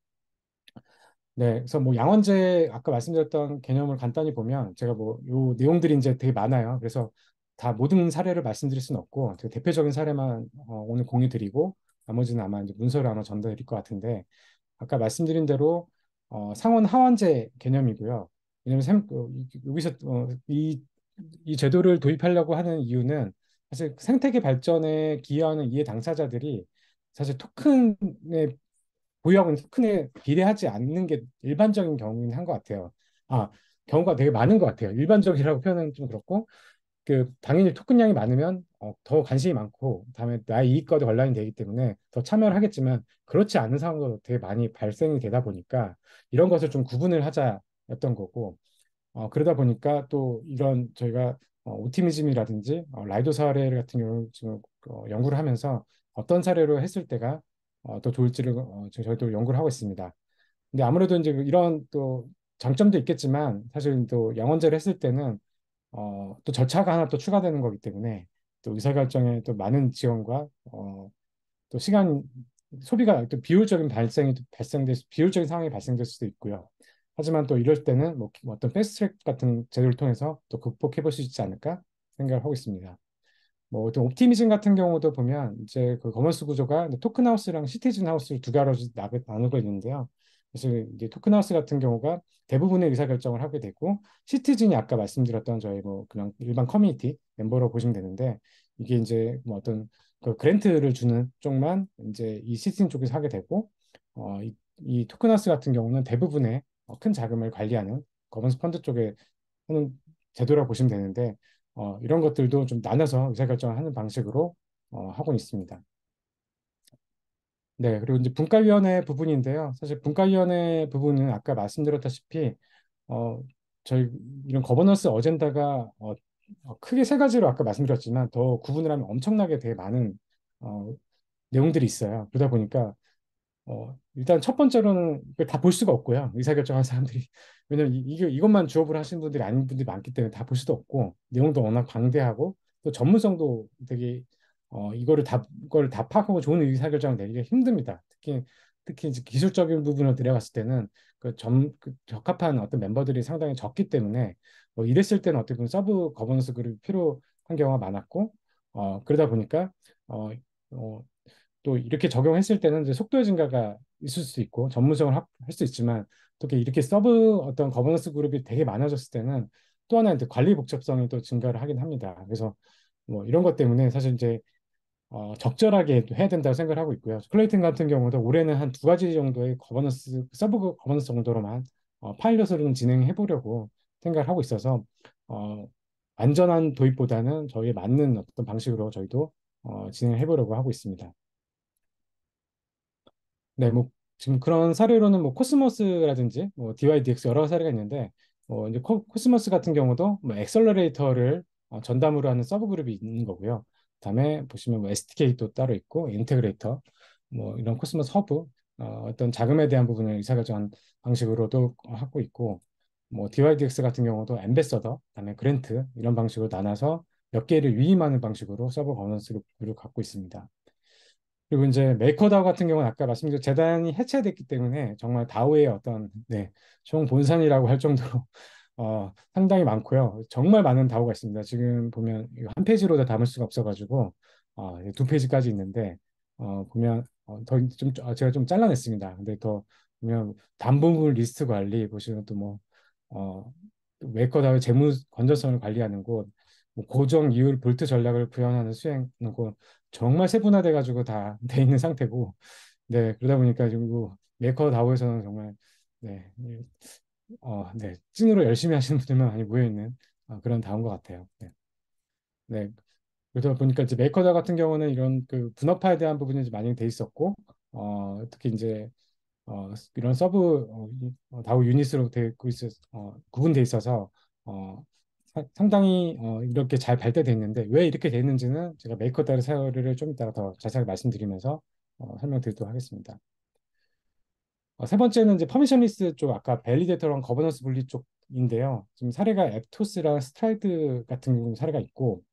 네, 그래서 뭐 양원제 아까 말씀드렸던 개념을 간단히 보면 제가 뭐 요 내용들이 이제 되게 많아요. 그래서 다 모든 사례를 말씀드릴 수는 없고 되게 대표적인 사례만 오늘 공유 드리고 나머지는 아마 이제 문서를 아마 전달해 드릴 것 같은데 아까 말씀드린 대로 상원 하원제 개념이고요. 왜냐면 여기서 이 제도를 도입하려고 하는 이유는 사실 생태계 발전에 기여하는 이해 당사자들이 사실 토큰의 보유하고 있는 토큰에 비례하지 않는 게 일반적인 경우긴 한 것 같아요. 아, 경우가 되게 많은 것 같아요. 일반적이라고 표현은 좀 그렇고 당연히 토큰량이 많으면 더 관심이 많고 다음에 나의 이익과도 관련이 되기 때문에 더 참여를 하겠지만 그렇지 않은 상황도 되게 많이 발생이 되다 보니까 이런 것을 좀 구분을 하자였던 거고 그러다 보니까 또 이런 저희가 오티미즘이라든지 라이도 사례 같은 경우 지금 연구를 하면서 어떤 사례로 했을 때가 더 좋을지를 지금 저희도 연구를 하고 있습니다. 근데 아무래도 이제 이런 또 장점도 있겠지만 사실 또 양원제를 했을 때는 또 절차가 하나 또 추가되는 거기 때문에 또 의사결정에 또 많은 지원과 또 시간 소비가 또 비효율적인 상황이 발생될 수도 있고요. 하지만 또 이럴 때는 뭐 어떤 패스트트랙 같은 제도를 통해서 또 극복해 볼 수 있지 않을까 생각을 하고 있습니다. 뭐 어떤 옵티미즘 같은 경우도 보면 이제 그 거먼스 구조가 토큰 하우스랑 시티즌 하우스를 두 가지로 나누고 있는데요. 그래서 이제 토큰 하우스 같은 경우가 대부분의 의사결정을 하게 되고 시티즌이 아까 말씀드렸던 저희 뭐 그냥 일반 커뮤니티 멤버로 보시면 되는데 이게 이제 뭐 어떤 그 그랜트를 주는 쪽만 이제 이 시티즌 쪽에서 하게 되고 이 토큰 하우스 같은 경우는 대부분의 큰 자금을 관리하는 거먼스 펀드 쪽에 하는 제도라고 보시면 되는데 이런 것들도 좀 나눠서 의사결정을 하는 방식으로 하고 있습니다. 네, 그리고 이제 분과위원회 부분인데요. 사실 분과위원회 부분은 아까 말씀드렸다시피 어, 저희 이런 거버넌스 어젠다가 크게 세 가지로 아까 말씀드렸지만 더 구분을 하면 엄청나게 되게 많은 어, 내용들이 있어요. 그러다 보니까 일단 첫 번째로는 다 볼 수가 없고요. 의사결정한 사람들이. 왜냐면 이것만 주업을 하시는 분들이 아닌 분들이 많기 때문에 다 볼 수도 없고, 내용도 워낙 방대하고, 또 전문성도 되게, 이거를 다 파악하고 좋은 의사결정을 내기가 힘듭니다. 특히 이제 기술적인 부분을 들어갔을 때는 그 적합한 어떤 멤버들이 상당히 적기 때문에, 뭐 이랬을 때는 어떻게 보면 서브 거버넌스 그룹이 필요한 경우가 많았고, 그러다 보니까, 어, 어, 또 이렇게 적용했을 때는 이제 속도의 증가가 있을 수 있고 전문성을 할 수 있지만 또 이렇게 서브 어떤 거버넌스 그룹이 되게 많아졌을 때는 또 하나 이제 관리 복잡성이 또 증가를 하긴 합니다. 그래서 뭐 이런 것 때문에 사실 이제 적절하게 해야 된다고 생각을 하고 있고요. 클레이튼 같은 경우도 올해는 한 두 가지 정도의 서브 거버넌스 정도로만 파일럿을 좀 진행해 보려고 생각을 하고 있어서 어, 완전한 도입보다는 저희에 맞는 어떤 방식으로 저희도 진행을 해보려고 하고 있습니다. 네, 뭐 지금 그런 사례로는 뭐 코스모스라든지 뭐 DYDX 여러 사례가 있는데 이제 코스모스 같은 경우도 뭐 엑셀러레이터를 전담으로 하는 서브 그룹이 있는 거고요. 그다음에 보시면 뭐 SDK도 따로 있고 인테그레이터 뭐 이런 코스모스 허브 어떤 자금에 대한 부분을 의사결정한 방식으로도 하고 있고 뭐 DYDX 같은 경우도 엠베서더 그다음에 그랜트 이런 방식으로 나눠서 몇 개를 위임하는 방식으로 서버 거너스를 갖고 있습니다. 그리고 이제 메이커다오 같은 경우는 아까 말씀드린 재단이 해체됐기 때문에 정말 다오의 어떤 총본산이라고 할 정도로 상당히 많고요. 정말 많은 다오가 있습니다. 지금 보면 이거 한 페이지로 다 담을 수가 없어가지고 두 페이지까지 있는데 보면 더좀 제가 좀 잘라냈습니다. 근데 더 보면 단부분 리스트 관리 보시면 또뭐 메이커다오의 재무 건전성을 관리하는 곳, 뭐 고정 이율 볼트 전략을 구현하는 수행 곳 정말 세분화돼 가지고 다 돼 있는 상태고 네 그러다 보니까 지금 메이커다오에서는 정말 네, 찐으로 열심히 하시는 분들만 많이 모여 있는 그런 다운 것 같아요. 네. 네. 그러다 보니까 이제 메이커다 같은 경우는 이런 그 분업화에 대한 부분이 이제 많이 돼 있었고 특히 이제 이런 서브 다우 유닛으로 되고 구분돼 있어서 상당히 이렇게 잘 발달돼 있는데 왜 이렇게 돼 있는지는 제가 메이커다의 사례를 좀 이따가 더 자세하게 말씀드리면서 설명드리도록 하겠습니다. 세 번째는 이제 퍼미션리스 쪽 아까 밸리데이터랑 거버넌스 분리 쪽인데요. 지금 사례가 앱토스랑 스트라이드 같은 사례가 있고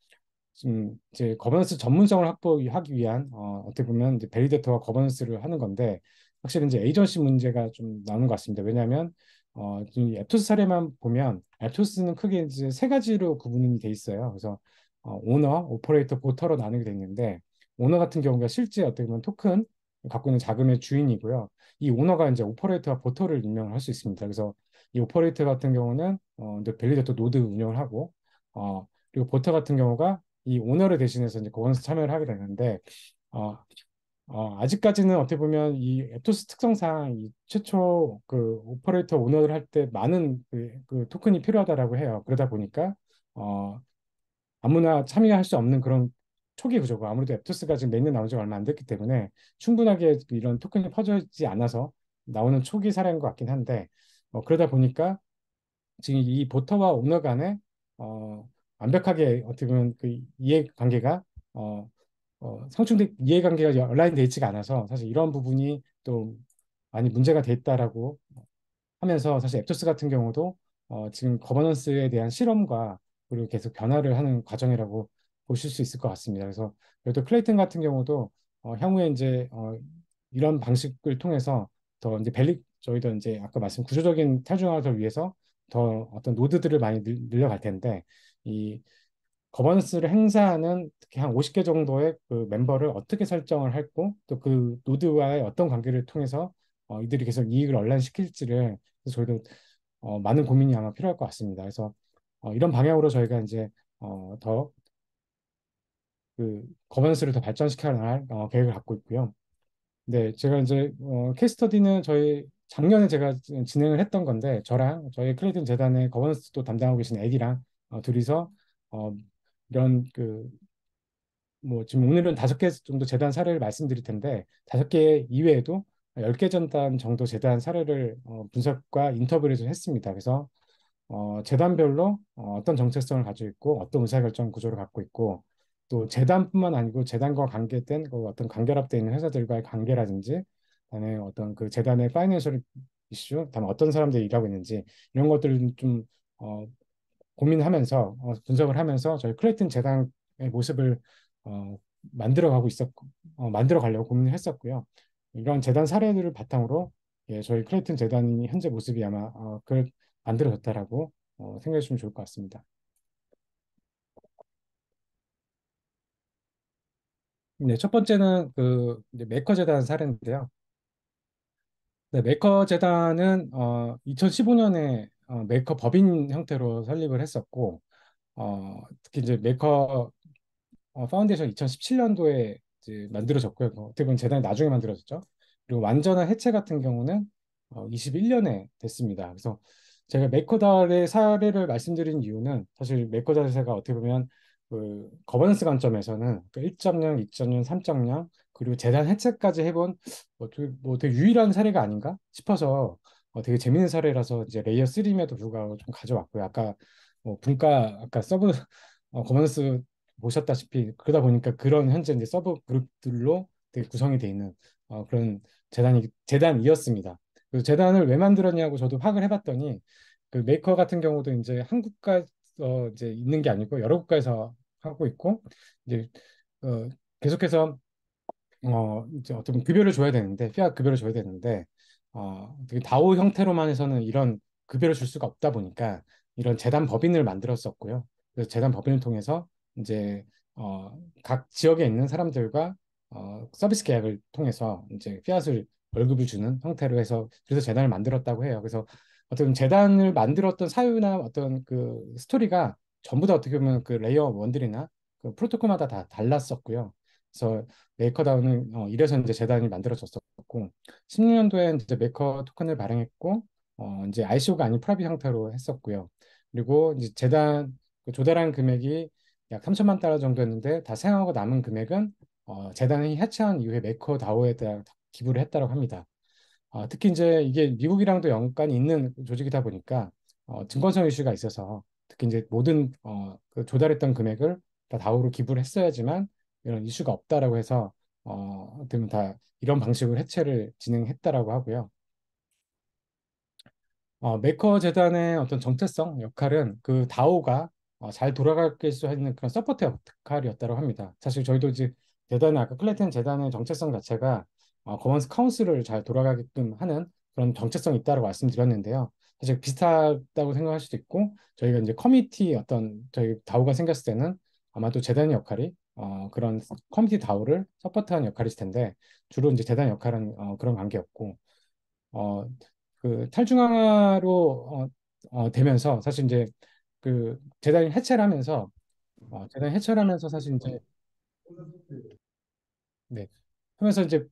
지금 이제 거버넌스 전문성을 확보하기 위한 어떻게 보면 이제 밸리데이터와 거버넌스를 하는 건데 확실히 이제 에이전시 문제가 좀 나오는 것 같습니다. 왜냐하면 지금 앱토스 사례만 보면 앱토스는 크게 이제 세 가지로 구분이 돼 있어요. 그래서 오너, 오퍼레이터, 보터로 나누게 돼 있는데 오너 같은 경우가 실제 어떻게 보면 토큰 갖고 있는 자금의 주인이고요. 이 오너가 이제 오퍼레이터와 보터를 임명을 할 수 있습니다. 그래서 이 오퍼레이터 같은 경우는 이제 밸리데이터 노드 운영을 하고 그리고 보터 같은 경우가 이 오너를 대신해서 이제 거기서 참여를 하게 되는데 어, 아직까지는 어떻게 보면 이 에토스 특성상 이 최초 그 오퍼레이터 오너를 할 때 많은 그 토큰이 필요하다라고 해요. 그러다 보니까 어, 아무나 참여할 수 없는 그런 초기 구조고 아무래도 앱토스가 지금 몇 년 나온 지가 얼마 안 됐기 때문에 충분하게 이런 토큰이 퍼져있지 않아서 나오는 초기 사례인 것 같긴 한데 그러다 보니까 지금 이 보터와 오너 간에 완벽하게 어떻게 보면 그 이해관계가 상충돼 이해관계가 온라인돼 있지가 않아서 사실 이런 부분이 또 많이 문제가 돼 있다라고 하면서 사실 앱토스 같은 경우도 지금 거버넌스에 대한 실험과 그리고 계속 변화를 하는 과정이라고 보실 수 있을 것 같습니다. 그래서 그래도 클레이튼 같은 경우도 향후에 이제 이런 방식을 통해서 더 이제 저희도 이제 아까 말씀 구조적인 탈중화를 위해서 더 어떤 노드들을 많이 늘려갈 텐데 이 거버넌스를 행사하는 특히 한 50개 정도의 그 멤버를 어떻게 설정을 할고 또 그 노드와의 어떤 관계를 통해서 이들이 계속 이익을 얼란시킬지를 저희도 많은 고민이 아마 필요할 것 같습니다. 그래서 이런 방향으로 저희가 이제 더 그 거버넌스를 더 발전시켜 나갈 계획을 갖고 있고요. 네, 제가 이제 케이스 스터디는 저희 작년에 제가 진행을 했던 건데 저랑 저희 클레이튼 재단의 거버넌스도 담당하고 계신 에디랑 둘이서 어, 이런 그 뭐 지금 오늘은 5개 정도 재단 사례를 말씀드릴 텐데 5개 이외에도 10개 전단 정도 재단 사례를 분석과 인터뷰를 좀 했습니다. 그래서 재단별로 떤 정체성을 가지고 있고 어떤 의사결정 구조를 갖고 있고 또 재단뿐만 아니고 재단과 관계된 그 어떤 관계랍돼 있는 회사들과의 관계라든지 그다음에 어떤 그 재단의 파이낸셜 이슈, 그다음에 어떤 사람들이 일하고 있는지 이런 것들을 좀 어, 고민하면서 분석을 하면서 저희 클레이튼 재단의 모습을 만들어가고 있었고 만들어 가려고 고민을 했었고요. 이런 재단 사례들을 바탕으로 저희 클레이튼 재단이 현재 모습이 아마 그걸 만들어졌다라고 생각해 주시면 좋을 것 같습니다. 네, 첫 번째는 그 이제 메이커 재단 사례인데요. 네, 메이커 재단은 2015년에 메이커 법인 형태로 설립을 했었고 특히 이제 메이커 파운데이션 2017년도에 이제 만들어졌고요. 어떻게 보면 재단이 나중에 만들어졌죠. 그리고 완전한 해체 같은 경우는 21년에 됐습니다. 그래서 제가 메이커달의 사례를 말씀드린 이유는 사실 메이커달세가 어떻게 보면 그 거버넌스 관점에서는 그 1.0, 2.0, 3.0 그리고 재단 해체까지 해본 뭐 되게 유일한 사례가 아닌가 싶어서 되게 재밌는 사례라서 이제 레이어 3임에도 불구하고 좀 가져왔고요. 아까 뭐 분과 아까 서브 거버넌스 보셨다시피 그러다 보니까 그런 현재 이제 서브 그룹들로 되게 구성이 돼 있는 그런 재단이었습니다. 그 재단을 왜 만들었냐고 저도 파악을 해봤더니 그 메이커 같은 경우도 이제 한국가에서 이제 있는 게 아니고 여러 국가에서 하고 있고 이제 어, 계속해서 이제 어떤 급여를 줘야 되는데 피아 급여를 줘야 되는데 되게 다오 형태로만 해서는 이런 급여를 줄 수가 없다 보니까 이런 재단 법인을 만들었었고요. 그래서 재단 법인을 통해서 이제 각 지역에 있는 사람들과 서비스 계약을 통해서 이제 피아를 월급을 주는 형태로 해서 그래서 재단을 만들었다고 해요. 그래서 어떤 재단을 만들었던 사유나 어떤 그 스토리가 전부 다 어떻게 보면 그 레이어 원들이나 그 프로토콜마다 다 달랐었고요. 그래서 메이커다운은 이래서 이제 재단이 만들어졌었고 16년도에 이제 메이커 토큰을 발행했고 이제 ICO가 아닌 프라이빗 형태로 했었고요. 그리고 이제 재단 그 조달한 금액이 약 3천만 달러 정도였는데 다 사용하고 남은 금액은 재단이 해체한 이후에 메이커다오에 대한 기부를 했다고 합니다. 특히 이제 이게 미국이랑도 연관이 있는 조직이다 보니까 증권성 이슈가 있어서 특히 이제 모든 그 조달했던 금액을 다 다오로 기부를 했어야지만 이런 이슈가 없다라고 해서 어떻게 보면 다 이런 방식으로 해체를 진행했다라고 하고요. 메이커 재단의 어떤 정체성 역할은 그 다오가 잘 돌아갈 수 있는 그런 서포트 역할이었다고 합니다. 사실 저희도 이제 재단의 아까 클레이튼 재단의 정체성 자체가 거먼스 카운슬을 잘 돌아가게끔 하는 그런 정체성이 있다고 말씀드렸는데요. 사실 비슷하다고 생각할 수도 있고 저희가 이제 커뮤니티 어떤 저희 다오가 생겼을 때는 아마도 재단의 역할이 그런 커뮤니티 다오를 서포트하는 역할일 텐데 주로 이제 재단 역할은 그런 관계였고 어, 그 탈중앙화로 되면서 사실 이제 그 재단이 해체를 하면서 재단이 해체를 하면서 사실 이제 네 하면서 이제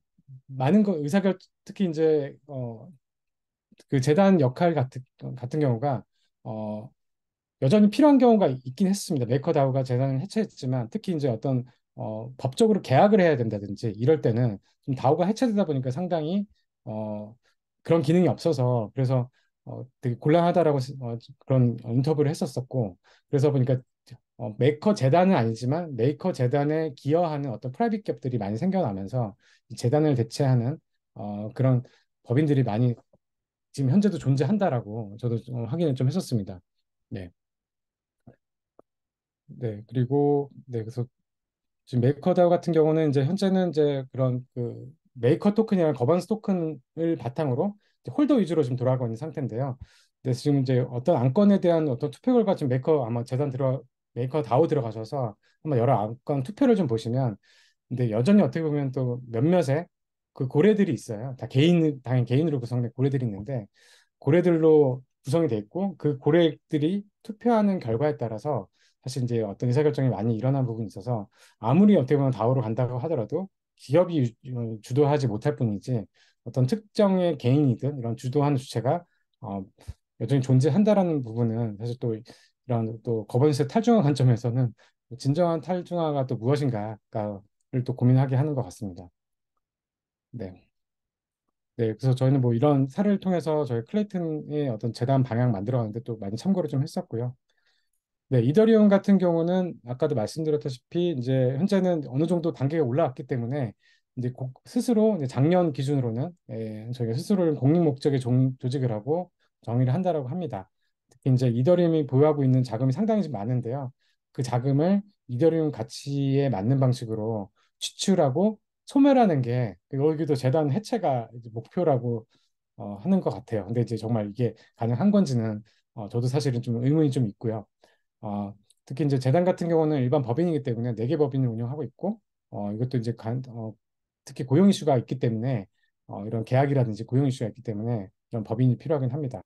많은 거 의사결 특히 이제 그 재단 역할 같은 경우가 어, 여전히 필요한 경우가 있긴 했습니다. 메이커다우가 재단을 해체했지만 특히 이제 어떤 법적으로 계약을 해야 된다든지 이럴 때는 좀 다우가 해체되다 보니까 상당히 어, 그런 기능이 없어서 그래서 되게 곤란하다라고 그런 인터뷰를 했었었고 그래서 보니까 메이커 재단은 아니지만 메이커 재단에 기여하는 어떤 프라이빗 기업들이 많이 생겨나면서 이 재단을 대체하는 그런 법인들이 많이 지금 현재도 존재한다라고 저도 확인을 좀 했었습니다. 네. 네, 그리고 네, 그래서 지금 메이커다오 같은 경우는 이제 현재는 이제 그런 그 메이커 토큰이랑 거버넌스 토큰을 바탕으로 이제 홀더 위주로 지금 돌아가고 있는 상태인데요. 근데 지금 이제 어떤 안건에 대한 어떤 투표 결과 지금 메이커 아마 재단 메이커 다오 들어가셔서 한번 여러 안건 투표를 좀 보시면 근데 여전히 어떻게 보면 또 몇몇의 그 고래들이 있어요. 다 당연히 개인으로 구성된 고래들이 있는데 고래들로 구성이 돼 있고 그 고래들이 투표하는 결과에 따라서 사실 이제 어떤 의사결정이 많이 일어난 부분이 있어서 아무리 어떻게 보면 다오로 간다고 하더라도 기업이 주도하지 못할 뿐이지 어떤 특정의 개인이든 이런 주도하는 주체가 어, 여전히 존재한다라는 부분은 사실 또 이런 또 거버넌스 탈중화 관점에서는 진정한 탈중화가 또 무엇인가를 또 고민하게 하는 것 같습니다. 네. 네, 그래서 저희는 뭐 이런 사례를 통해서 저희 클레이튼의 어떤 재단 방향 만들어가는데 또 많이 참고를 좀 했었고요. 네, 이더리움 같은 경우는 아까도 말씀드렸다시피 이제 현재는 어느 정도 단계가 올라왔기 때문에 이제 스스로 이제 작년 기준으로는 저희가 스스로를 공익 목적의 조직을 하고 정의를 한다라고 합니다. 특히 이제 이더리움이 보유하고 있는 자금이 상당히 좀 많은데요. 그 자금을 이더리움 가치에 맞는 방식으로 취출하고 소멸하는 게 여기도 재단 해체가 이제 목표라고 하는 것 같아요. 근데 이제 정말 이게 가능한 건지는 저도 사실은 좀 의문이 좀 있고요. 특히 이제 재단 같은 경우는 일반 법인이기 때문에 4개 법인을 운영하고 있고 이것도 이제 특히 고용 이슈가 있기 때문에 이런 계약이라든지 고용 이슈가 있기 때문에 이런 법인이 필요하긴 합니다.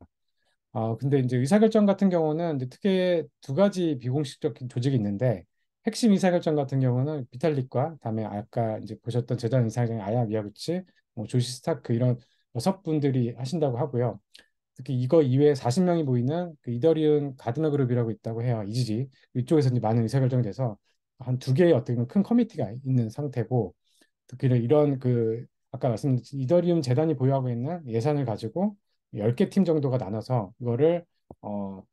근데 이제 의사결정 같은 경우는 이제 특히 두 가지 비공식적 조직이 있는데 핵심 의사결정 같은 경우는 비탈릭과 다음에 아까 이제 보셨던 재단 의사결정 아야 미야구치, 뭐 조시 스타크 이런 6분들이 하신다고 하고요. 특히 이거 이외에 40명이 모이는 그 이더리움 가드너 그룹이라고 있다고 해요. 이지지. 이쪽에서 이제 많은 의사결정이 돼서 한 두 개의 어떻게 보면 큰 커미티가 있는 상태고, 특히 이런 그 아까 말씀드린 이더리움 재단이 보유하고 있는 예산을 가지고 10개 팀 정도가 나눠서 이거를 어,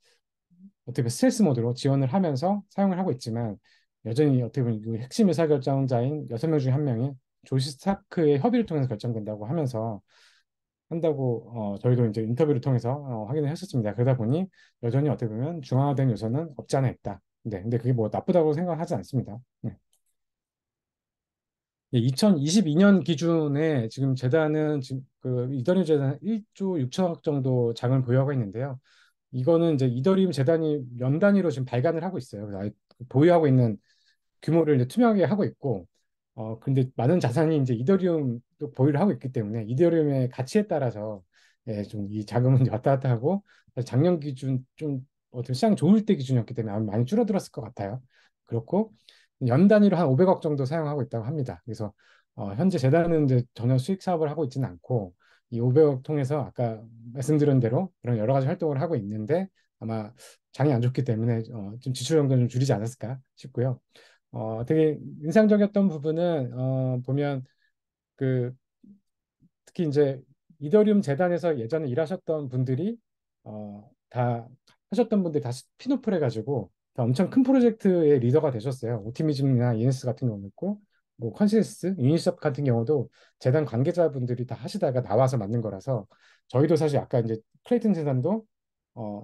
어떻게 보면 스텔스 모드로 지원을 하면서 사용을 하고 있지만, 여전히 어떻게 보면 그 핵심 의사결정자인 6명 중에 한 명이 조시 스타크의 협의를 통해서 결정된다고 하면서 한다고 저희도 이제 인터뷰를 통해서 확인을 했었습니다. 그러다 보니 여전히 어떻게 보면 중앙화된 요소는 없지 않아 있다. 네, 근데 그게 뭐 나쁘다고 생각하지 않습니다. 네. 2022년 기준에 지금 재단은 지금 그 이더리움 재단 1조 6천억 정도 자금을 보유하고 있는데요. 이거는 이제 이더리움 재단이 연 단위로 지금 발간을 하고 있어요. 그래서 아예 보유하고 있는 규모를 이제 투명하게 하고 있고, 근데 많은 자산이 이제 이더리움도 보유를 하고 있기 때문에 이더리움의 가치에 따라서 예, 좀 이 자금은 이제 왔다 갔다 하고, 작년 기준 좀 어떤 시장 좋을 때 기준이었기 때문에 아마 많이 줄어들었을 것 같아요. 그렇고 연 단위로 한 500억 정도 사용하고 있다고 합니다. 그래서 현재 재단은 이제 전혀 수익 사업을 하고 있지는 않고, 이 500억 통해서 아까 말씀드린 대로 그런 여러 가지 활동을 하고 있는데, 아마 장이 안 좋기 때문에 좀 지출 연금을 좀 줄이지 않았을까 싶고요. 되게 인상적이었던 부분은 보면 그 특히 이제 이더리움 재단에서 예전에 일하셨던 분들이 다 하셨던 분들이 다 스피노프를 해가지고 다 엄청 큰 프로젝트의 리더가 되셨어요. 오티미즘이나 ENS 같은 경우도 있고, 뭐 컨센서스, 유니샵 같은 경우도 재단 관계자분들이 다 하시다가 나와서 만든 거라서, 저희도 사실 아까 이제 클레이튼 재단도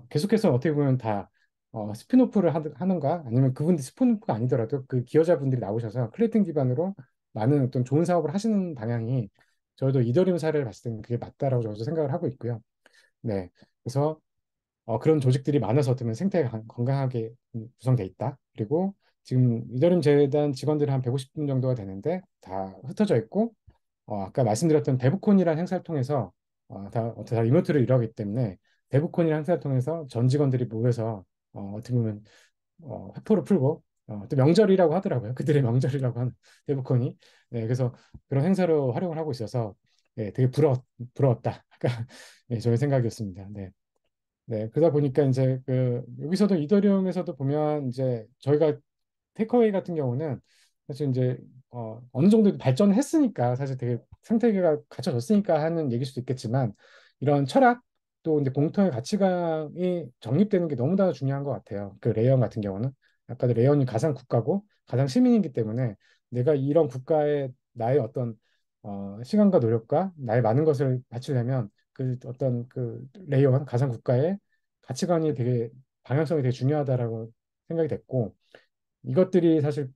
계속해서 어떻게 보면 다 스피노프를 하는가, 아니면 그분들 스피노프가 아니더라도 그 기여자분들이 나오셔서 클레이튼 기반으로 많은 어떤 좋은 사업을 하시는 방향이, 저희도 이더리움 사례를 봤을 때는 그게 맞다라고 저도 생각을 하고 있고요. 네. 그래서 그런 조직들이 많아서 어쩌면 생태가 건강하게 구성돼 있다. 그리고 지금 이더리움 재단 직원들이 한 150분 정도가 되는데 다 흩어져 있고, 아까 말씀드렸던 데브콘이라는 행사를 통해서 다 리모트를 이루기 때문에, 데브콘이라는 행사를 통해서 전 직원들이 모여서 어떻게 보면 회포를 풀고, 또 명절이라고 하더라고요. 그들의 명절이라고 하는 데브콘이. 네, 그래서 그런 행사로 활용을 하고 있어서 네, 되게 부러웠다. 네, 저의 생각이었습니다. 네. 네, 그러다 보니까 이제 그 여기서도 이더리움에서도 보면 이제 저희가 테이크어웨이 같은 경우는 사실 이제 어느 정도 발전했으니까 사실 되게 생태계가 갖춰졌으니까 하는 얘기일 수도 있겠지만, 이런 철학 또 이제 공통의 가치관이 정립되는 게 너무나 중요한 것 같아요. 그 레이언 같은 경우는 아까도 레이언이 가상 국가고 가상 시민이기 때문에, 내가 이런 국가에 나의 어떤 시간과 노력과 나의 많은 것을 바치려면 그 어떤 그 레이언 가상 국가의 가치관이 되게 방향성이 되게 중요하다라고 생각이 됐고, 이것들이 사실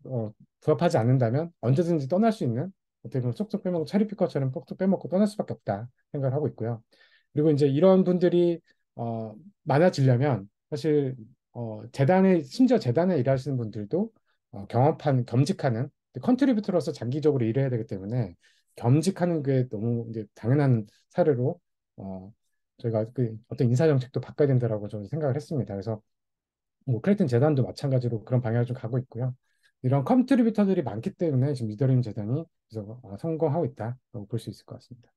부합하지 않는다면 언제든지 떠날 수 있는, 어떻게 보면 쏙쏙 빼먹고 차리피커처럼 쏙쏙 빼먹고 떠날 수밖에 없다 생각을 하고 있고요. 그리고 이제 이런 분들이 많아지려면 사실 재단에, 심지어 재단에 일하시는 분들도 경험한 겸직하는 컨트리뷰터로서 장기적으로 일해야 되기 때문에, 겸직하는 게 너무 이제 당연한 사례로 어, 저희가 그 어떤 인사 정책도 바꿔야 된다라고 저는 생각을 했습니다. 그래서 뭐 크레이튼 재단도 마찬가지로 그런 방향을 좀 가고 있고요. 이런 컨트리뷰터들이 많기 때문에 지금 리더링 재단이 그래서 성공하고 있다고 볼 수 있을 것 같습니다.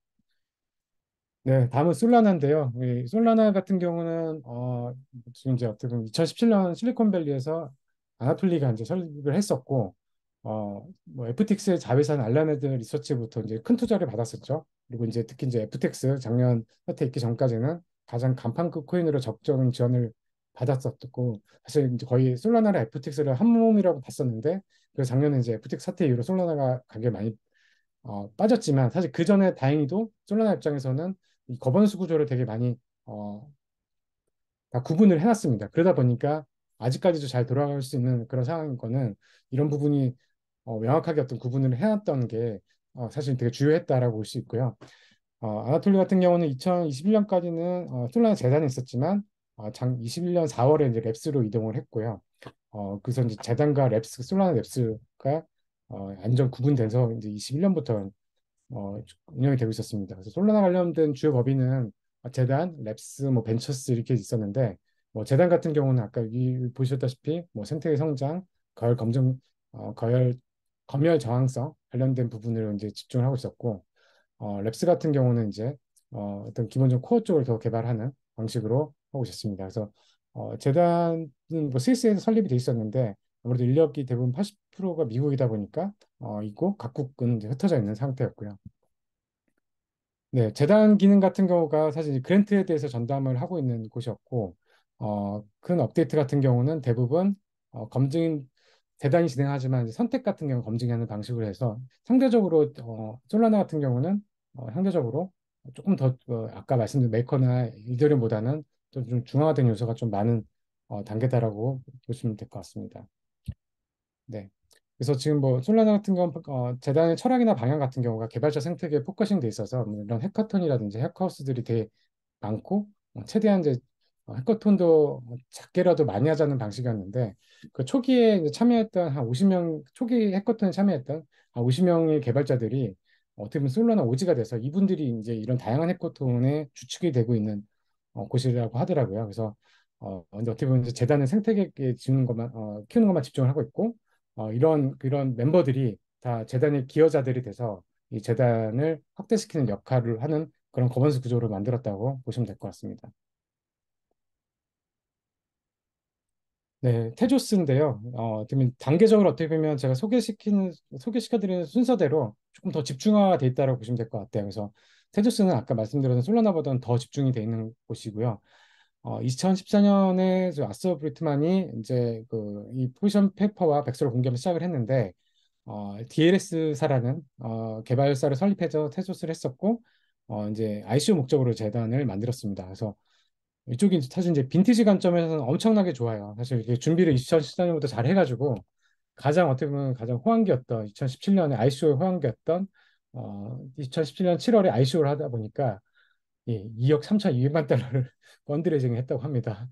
네, 다음은 솔라나인데요. 이 솔라나 같은 경우는 지금 이제 어떻게 보면 2017년 실리콘밸리에서 아나톨리가 이제 설립을 했었고, 뭐 FTX의 자회사 알라메드 리서치부터 이제 큰 투자를 받았었죠. 그리고 이제 특히 이제 FTX 작년 사태 있기 전까지는 가장 간판급 코인으로 적정 지원을 받았었고, 사실 이제 거의 솔라나랑 FTX를 한 몸이라고 봤었는데, 그래서 작년에 이제 FTX 사태 이후로 솔라나가 가격이 많이 빠졌지만, 사실 그 전에 다행히도 솔라나 입장에서는 이 거버넌스 구조를 되게 많이 다 구분을 해놨습니다. 그러다 보니까 아직까지도 잘 돌아갈 수 있는 그런 상황인 거는, 이런 부분이 명확하게 어떤 구분을 해놨던 게 사실 되게 주요했다라고 볼 수 있고요. 아나톨리 같은 경우는 2021년까지는 솔라나 재단에 있었지만, 21년 4월에 이제 랩스로 이동을 했고요. 그래서 이제 재단과 랩스, 솔라나 랩스가 완전 구분돼서 이제 21년부터 운영이 되고 있었습니다. 그래서 솔라나 관련된 주요 법인은 재단, 랩스, 뭐 벤처스 이렇게 있었는데, 뭐 재단 같은 경우는 아까 여기 보셨다시피 뭐 생태계 성장, 거열 검증, 거열 검열 저항성 관련된 부분을 이제 집중을 하고 있었고, 랩스 같은 경우는 이제 어떤 기본적인 코어 쪽을 더 개발하는 방식으로 하고 있었습니다. 그래서 재단은 뭐 스위스에서 설립이 돼 있었는데 아무래도 인력이 대부분 80%가 미국이다 보니까 있고 각국은 이제 흩어져 있는 상태였고요. 네, 재단 기능 같은 경우가 사실 이 그랜트에 대해서 전담을 하고 있는 곳이었고, 큰 업데이트 같은 경우는 대부분 재단이 진행하지만 이제 선택 같은 경우 검증하는 방식으로 해서 상대적으로 솔라나 같은 경우는 상대적으로 조금 더 아까 말씀드린 메이커나 이더리움보다는 좀 중앙화된 요소가 좀 많은 단계다라고 보시면 될 것 같습니다. 네. 그래서 지금 뭐 솔라나 같은 경우 재단의 철학이나 방향 같은 경우가 개발자 생태계에 포커싱 돼 있어서 뭐 이런 해커톤이라든지 해커하우스들이 되게 많고 최대한 이제 해커톤도 작게라도 많이 하자는 방식이었는데 그 초기에 이제 참여했던 한 50명 초기 해커톤에 참여했던 한 50명의 개발자들이 어떻게 보면 솔라나 오지가 돼서 이분들이 이제 이런 다양한 해커톤의 주축이 되고 있는 곳이라고 하더라고요. 그래서 근데 어떻게 보면 이제 재단의 생태계에 지는 것만 키우는 것만 집중을 하고 있고 이런 그런 멤버들이 다 재단의 기여자들이 돼서 이 재단을 확대시키는 역할을 하는 그런 거버넌스 구조를 만들었다고 보시면 될 것 같습니다. 네, 테조스인데요. 어떻게 보면 단계적으로 어떻게 보면 제가 소개시켜드리는 순서대로 조금 더 집중화가 돼 있다고 보시면 될 것 같아요. 그래서 테조스는 아까 말씀드렸던 솔라나보다는 더 집중이 돼 있는 곳이고요. 2014년에 아서 브리트만이 이제 그 이 포지션 페이퍼와 백서를 공개하면 시작을 했는데 DLS사라는 개발사를 설립해서 테조스를 했었고 이제 ICO 목적으로 재단을 만들었습니다. 그래서 이쪽이 사실 이제 빈티지 관점에서는 엄청나게 좋아요. 사실 이게 준비를 2014년부터 잘 해가지고 가장 어떻게 보면 가장 호황기였던 2017년에 ICO의 호황기였던 2017년 7월에 ICO를 하다 보니까 예, 2억 3천2백만 달러를 펀드레이징 했다고 합니다.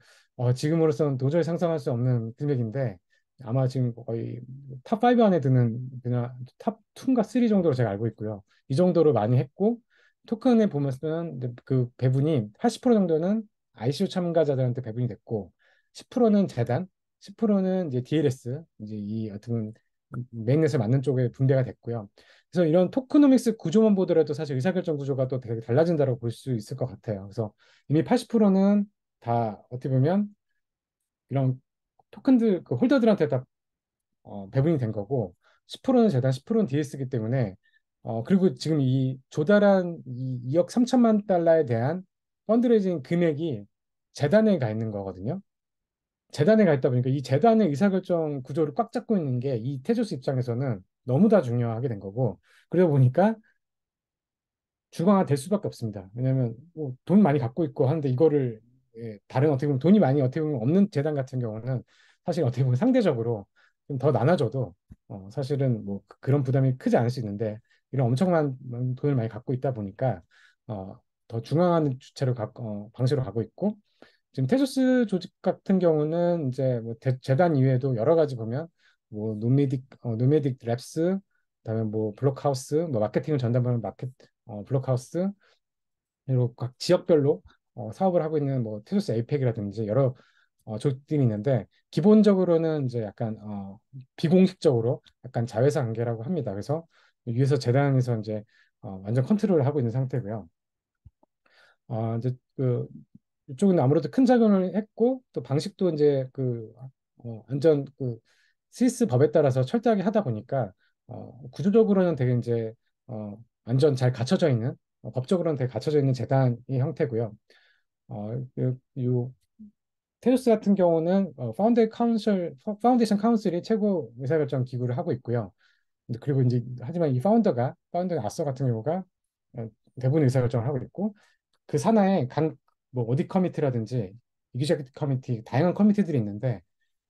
지금으로서는 도저히 상상할 수 없는 금액인데 아마 지금 거의 탑5 안에 드는 그냥 탑2인가 3 정도로 제가 알고 있고요. 이 정도로 많이 했고 토큰에 보면은 그 배분이 80% 정도는 ICO 참가자들한테 배분이 됐고 10%는 재단, 10%는 이제 DLS 이제 이 어떤 메인넷을 맞는 쪽에 분배가 됐고요. 그래서 이런 토크노믹스 구조만 보더라도 사실 의사결정 구조가 또 되게 달라진다고 볼 수 있을 것 같아요. 그래서 이미 80%는 다 어떻게 보면 이런 토큰들 그 홀더들한테 다 배분이 된 거고 10%는 재단, 10%는 DS이기 때문에 그리고 지금 이 조달한 이 2억 3천만 달러에 대한 펀드레이징 금액이 재단에 가 있는 거거든요. 재단에 가 있다 보니까 이 재단의 의사결정 구조를 꽉 잡고 있는 게 이 테조스 입장에서는 너무 다 중요하게 된 거고 그러다 보니까 주거가 될 수밖에 없습니다. 왜냐하면 뭐돈 많이 갖고 있고 하는데 이거를 다른 어떻게 보면 돈이 많이 어떻게 보면 없는 재단 같은 경우는 사실 어떻게 보면 상대적으로 좀 더 나눠줘도 사실은 뭐 그런 부담이 크지 않을 수 있는데 이런 엄청난 돈을 많이 갖고 있다 보니까 더 중앙화된 주체로 방식으로 가고 있고 지금 테조스 조직 같은 경우는 이제 뭐 재단 이외에도 여러 가지 보면 뭐 노메딕 랩스 그다음에 뭐 블록하우스 뭐 마케팅을 전담하는 블록하우스 그리고 각 지역별로 사업을 하고 있는 뭐 테조스 에이펙이라든지 여러 조직들이 있는데 기본적으로는 이제 약간 비공식적으로 약간 자회사 관계라고 합니다. 그래서 위에서 재단에서 이제 완전 컨트롤을 하고 있는 상태고요. 이제 그 이쪽은 아무래도 큰 작용을 했고 또 방식도 이제 완전 그 스위스 법에 따라서 철저하게 하다 보니까 구조적으로는 되게 이제 완전 잘 갖춰져 있는 법적으로는 되게 갖춰져 있는 재단의 형태고요. 요 테조스 같은 경우는 파운데이션 카운슬이 최고 의사결정 기구를 하고 있고요. 그리고 이제 하지만 이 파운더 아서 같은 경우가 대부분 의사결정을 하고 있고 그 산하에 뭐 어디 커미티라든지 이기젝트 커미티 다양한 커미티들이 있는데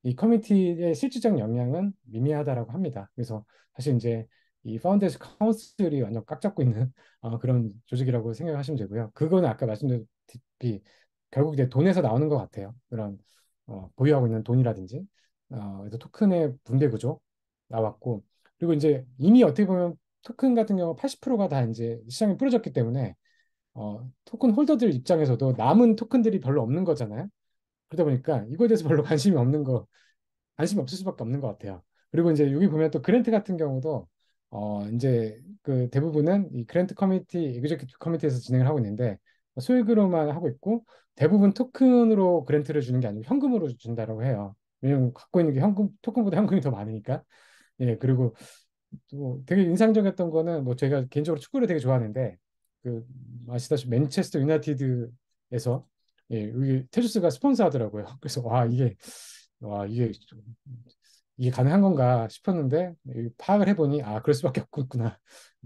이 커미티의 실질적 영향은 미미하다라고 합니다. 그래서 사실 이제 이 파운데이션 카운슬이 완전 꽉 잡고 있는 그런 조직이라고 생각하시면 되고요. 그거는 아까 말씀드렸듯이 결국 이제 돈에서 나오는 것 같아요. 그런 보유하고 있는 돈이라든지 그래서 토큰의 분배 구조 나왔고 그리고 이제 이미 어떻게 보면 토큰 같은 경우 80%가 다 이제 시장에 뿌려졌기 때문에 토큰 홀더들 입장에서도 남은 토큰들이 별로 없는 거잖아요. 그러다 보니까 이거에 대해서 별로 관심이 없을 수밖에 없는 것 같아요. 그리고 이제 여기 보면 또 그랜트 같은 경우도 이제 그 대부분은 이 그랜트 커미티, 에그제큐티브 커미티에서 진행을 하고 있는데 소액으로만 하고 있고 대부분 토큰으로 그랜트를 주는 게 아니고 현금으로 준다라고 해요. 왜냐면 갖고 있는 게 현금 토큰보다 현금이 더 많으니까. 예, 그리고 또 되게 인상적이었던 거는 뭐 제가 개인적으로 축구를 되게 좋아하는데 그 아시다시피 맨체스터 유나이티드에서 예, 여기 테주스가 스폰서 하더라고요. 그래서 와 이게 가능한 건가 싶었는데 파악을 해보니 아 그럴 수밖에 없겠구나.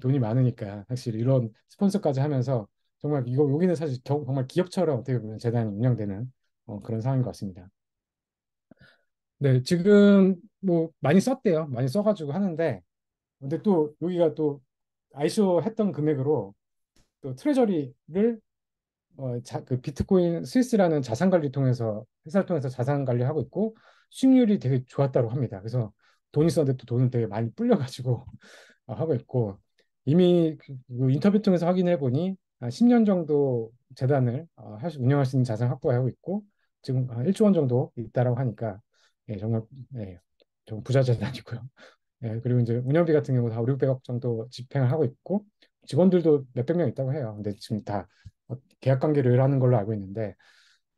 돈이 많으니까 사실 이런 스폰서까지 하면서 정말 이거 여기는 사실 정말 기업처럼 어떻게 보면 재단이 운영되는 그런 상황인 것 같습니다. 네, 지금 뭐 많이 썼대요. 많이 써가지고 하는데 근데 또 여기가 또 ICO 했던 금액으로 또 트레저리를 그 비트코인 스위스라는 자산 관리 통해서 회사를 통해서 자산 관리하고 있고 수익률이 되게 좋았다고 합니다. 그래서 돈이 썼는데 또 돈을 되게 많이 불려가지고 하고 있고 이미 그 인터뷰 통해서 확인해 보니 한 10년 정도 재단을 운영할 수 있는 자산 확보하고 있고 지금 한 1조 원 정도 있다라고 하니까 예, 정말 예, 좀 부자 재단이고요. 예, 그리고 이제 운영비 같은 경우 다 5, 600억 정도 집행을 하고 있고 직원들도 몇백 명 있다고 해요. 근데 지금 다 계약 관계를 하는 걸로 알고 있는데,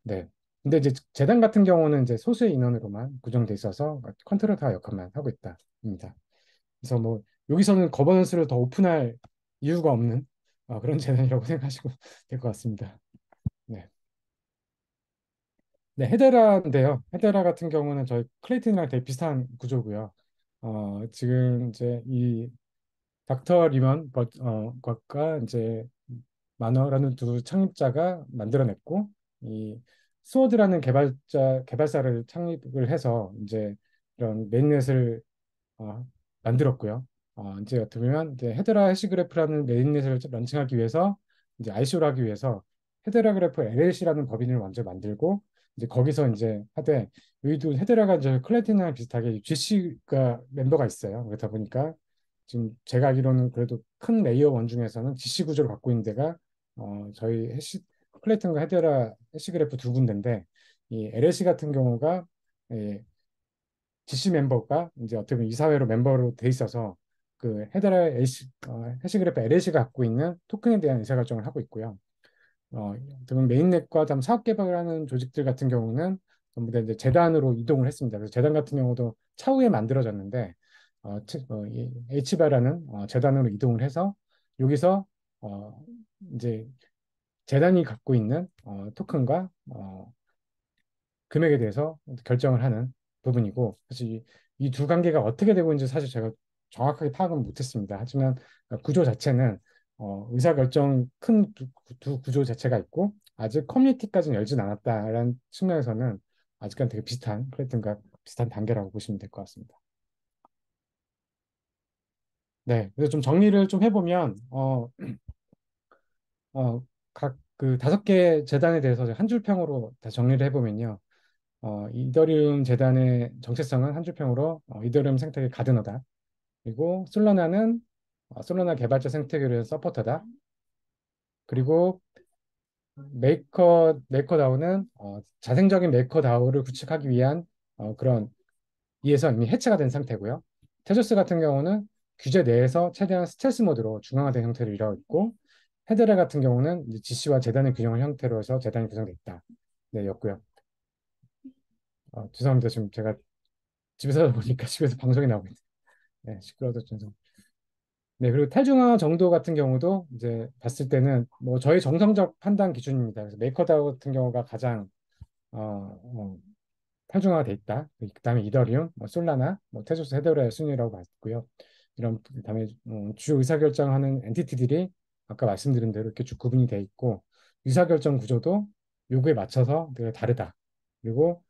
네. 근데 이제 재단 같은 경우는 이제 소수의 인원으로만 구성돼 있어서 컨트롤 타 역할만 하고 있다입니다. 그래서 뭐 여기서는 거버넌스를 더 오픈할 이유가 없는 그런 재단이라고 생각하시고 될 것 같습니다. 네. 네, 헤데라인데요. 헤데라 같은 경우는 저희 클레이튼이랑 되게 비슷한 구조고요. 지금 이제 이 닥터 리먼 곽과 이제 마너라는 두 창립자가 만들어냈고 이 스워드라는 개발사를 창립을 해서 이제 이런 메인넷을 어, 만들었고요. 이제 어떻게 보면 이제 헤드라 해시그래프라는 메인넷을 런칭하기 위해서 이제 ICO를 하기 위해서 헤드라 그래프 LLC라는 법인을 먼저 만들고 이제 거기서 이제 하되 여기도 헤드라가 이제 클래티나랑 비슷하게 GC가 멤버가 있어요. 그렇다 보니까 지금 제가 알기로는 그래도 큰 레이어 원 중에서는 GC 구조를 갖고 있는 데가 저희 클래튼과 헤드라 해시그래프 두 군데인데 이 LLC 같은 경우가 예, GC 멤버가 이제 어떻게 보면 이사회로 멤버로 돼 있어서 그 헤드라 해시그래프 LLC가 갖고 있는 토큰에 대한 의사결정을 하고 있고요. 어떻게 보면 메인넷과 다음 사업 개발을 하는 조직들 같은 경우는 전부 다 이제 재단으로 이동을 했습니다. 그래서 재단 같은 경우도 차후에 만들어졌는데 이 H바라는 재단으로 이동을 해서 여기서 어, 이제 재단이 갖고 있는 토큰과 금액에 대해서 결정을 하는 부분이고 사실 이 두 관계가 어떻게 되고 있는지 사실 제가 정확하게 파악은 못했습니다. 하지만 구조 자체는 의사결정 두 구조 자체가 있고 아직 커뮤니티까지는 열진 않았다라는 측면에서는 아직까지 되게 비슷한 플랫폼과 비슷한 단계라고 보시면 될 것 같습니다. 네, 그래서 좀 정리를 좀 해보면 각 그 5개 재단에 대해서 한 줄평으로 다 정리를 해보면요. 이더리움 재단의 정체성은 한 줄평으로 이더리움 생태계 가드너다. 그리고 솔라나는 솔라나 개발자 생태계를 위한 서포터다. 그리고 메이커다오는 자생적인 메이커다오를 구축하기 위한 그런 이에서 이미 해체가 된 상태고요. 테조스 같은 경우는 규제 내에서 최대한 스텔스 모드로 중앙화된 형태를 이루고 있고 헤드레 같은 경우는 이제 GC와 재단의 균형을 형태로 해서 재단이 구성돼 있다. 네, 였고요. 죄송합니다. 지금 제가 집에서 하다 보니까 집에서 방송이 나오고 있네요. 네, 시끄러워서 죄송. 네, 그리고 탈중앙화 정도 같은 경우도 이제 봤을 때는 뭐 저희 정성적 판단 기준입니다. 그래서 메이커다오 같은 경우가 가장 탈중화돼 있다. 그다음에 이더리움, 뭐 솔라나, 뭐 테조스, 헤더라의 순위라고 봤고요. 이런 그다음에 주요 의사결정하는 엔티티들이 아까 말씀드린 대로 이렇게 쭉 구분이 돼 있고 의사결정 구조도 요구에 맞춰서 되게 다르다. 그리고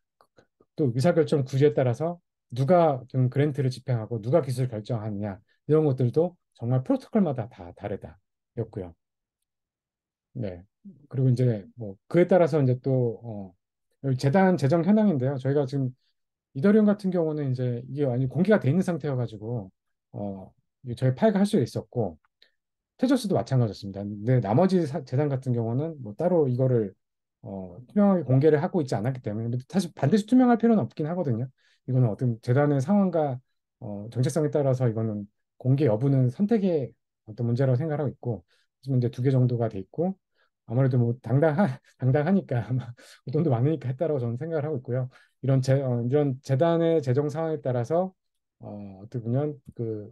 또 의사결정 구조에 따라서 누가 좀 그랜트를 집행하고 누가 기술 결정하느냐 이런 것들도 정말 프로토콜마다 다 다르다. 였고요. 네. 그리고 이제 뭐 그에 따라서 이제 또 여기 재단 재정 현황인데요. 저희가 지금 이더리움 같은 경우는 이제 이게 완전 공개가 돼 있는 상태여가지고 이게 저희 파이가 할 수 있었고 테조스도 마찬가지였습니다. 근데 나머지 재단 같은 경우는 뭐 따로 이거를 투명하게 공개를 하고 있지 않았기 때문에 근데 사실 반드시 투명할 필요는 없긴 하거든요. 이거는 어떤 재단의 상황과 정체성에 따라서 이거는 공개 여부는 선택의 어떤 문제라고 생각하고 있고 지금 이제 2개 정도가 돼 있고 아무래도 뭐 당당하니까 아마 돈도 많으니까 했다라고 저는 생각을 하고 있고요. 이런 재단의 재정 상황에 따라서 어떻게 보면 그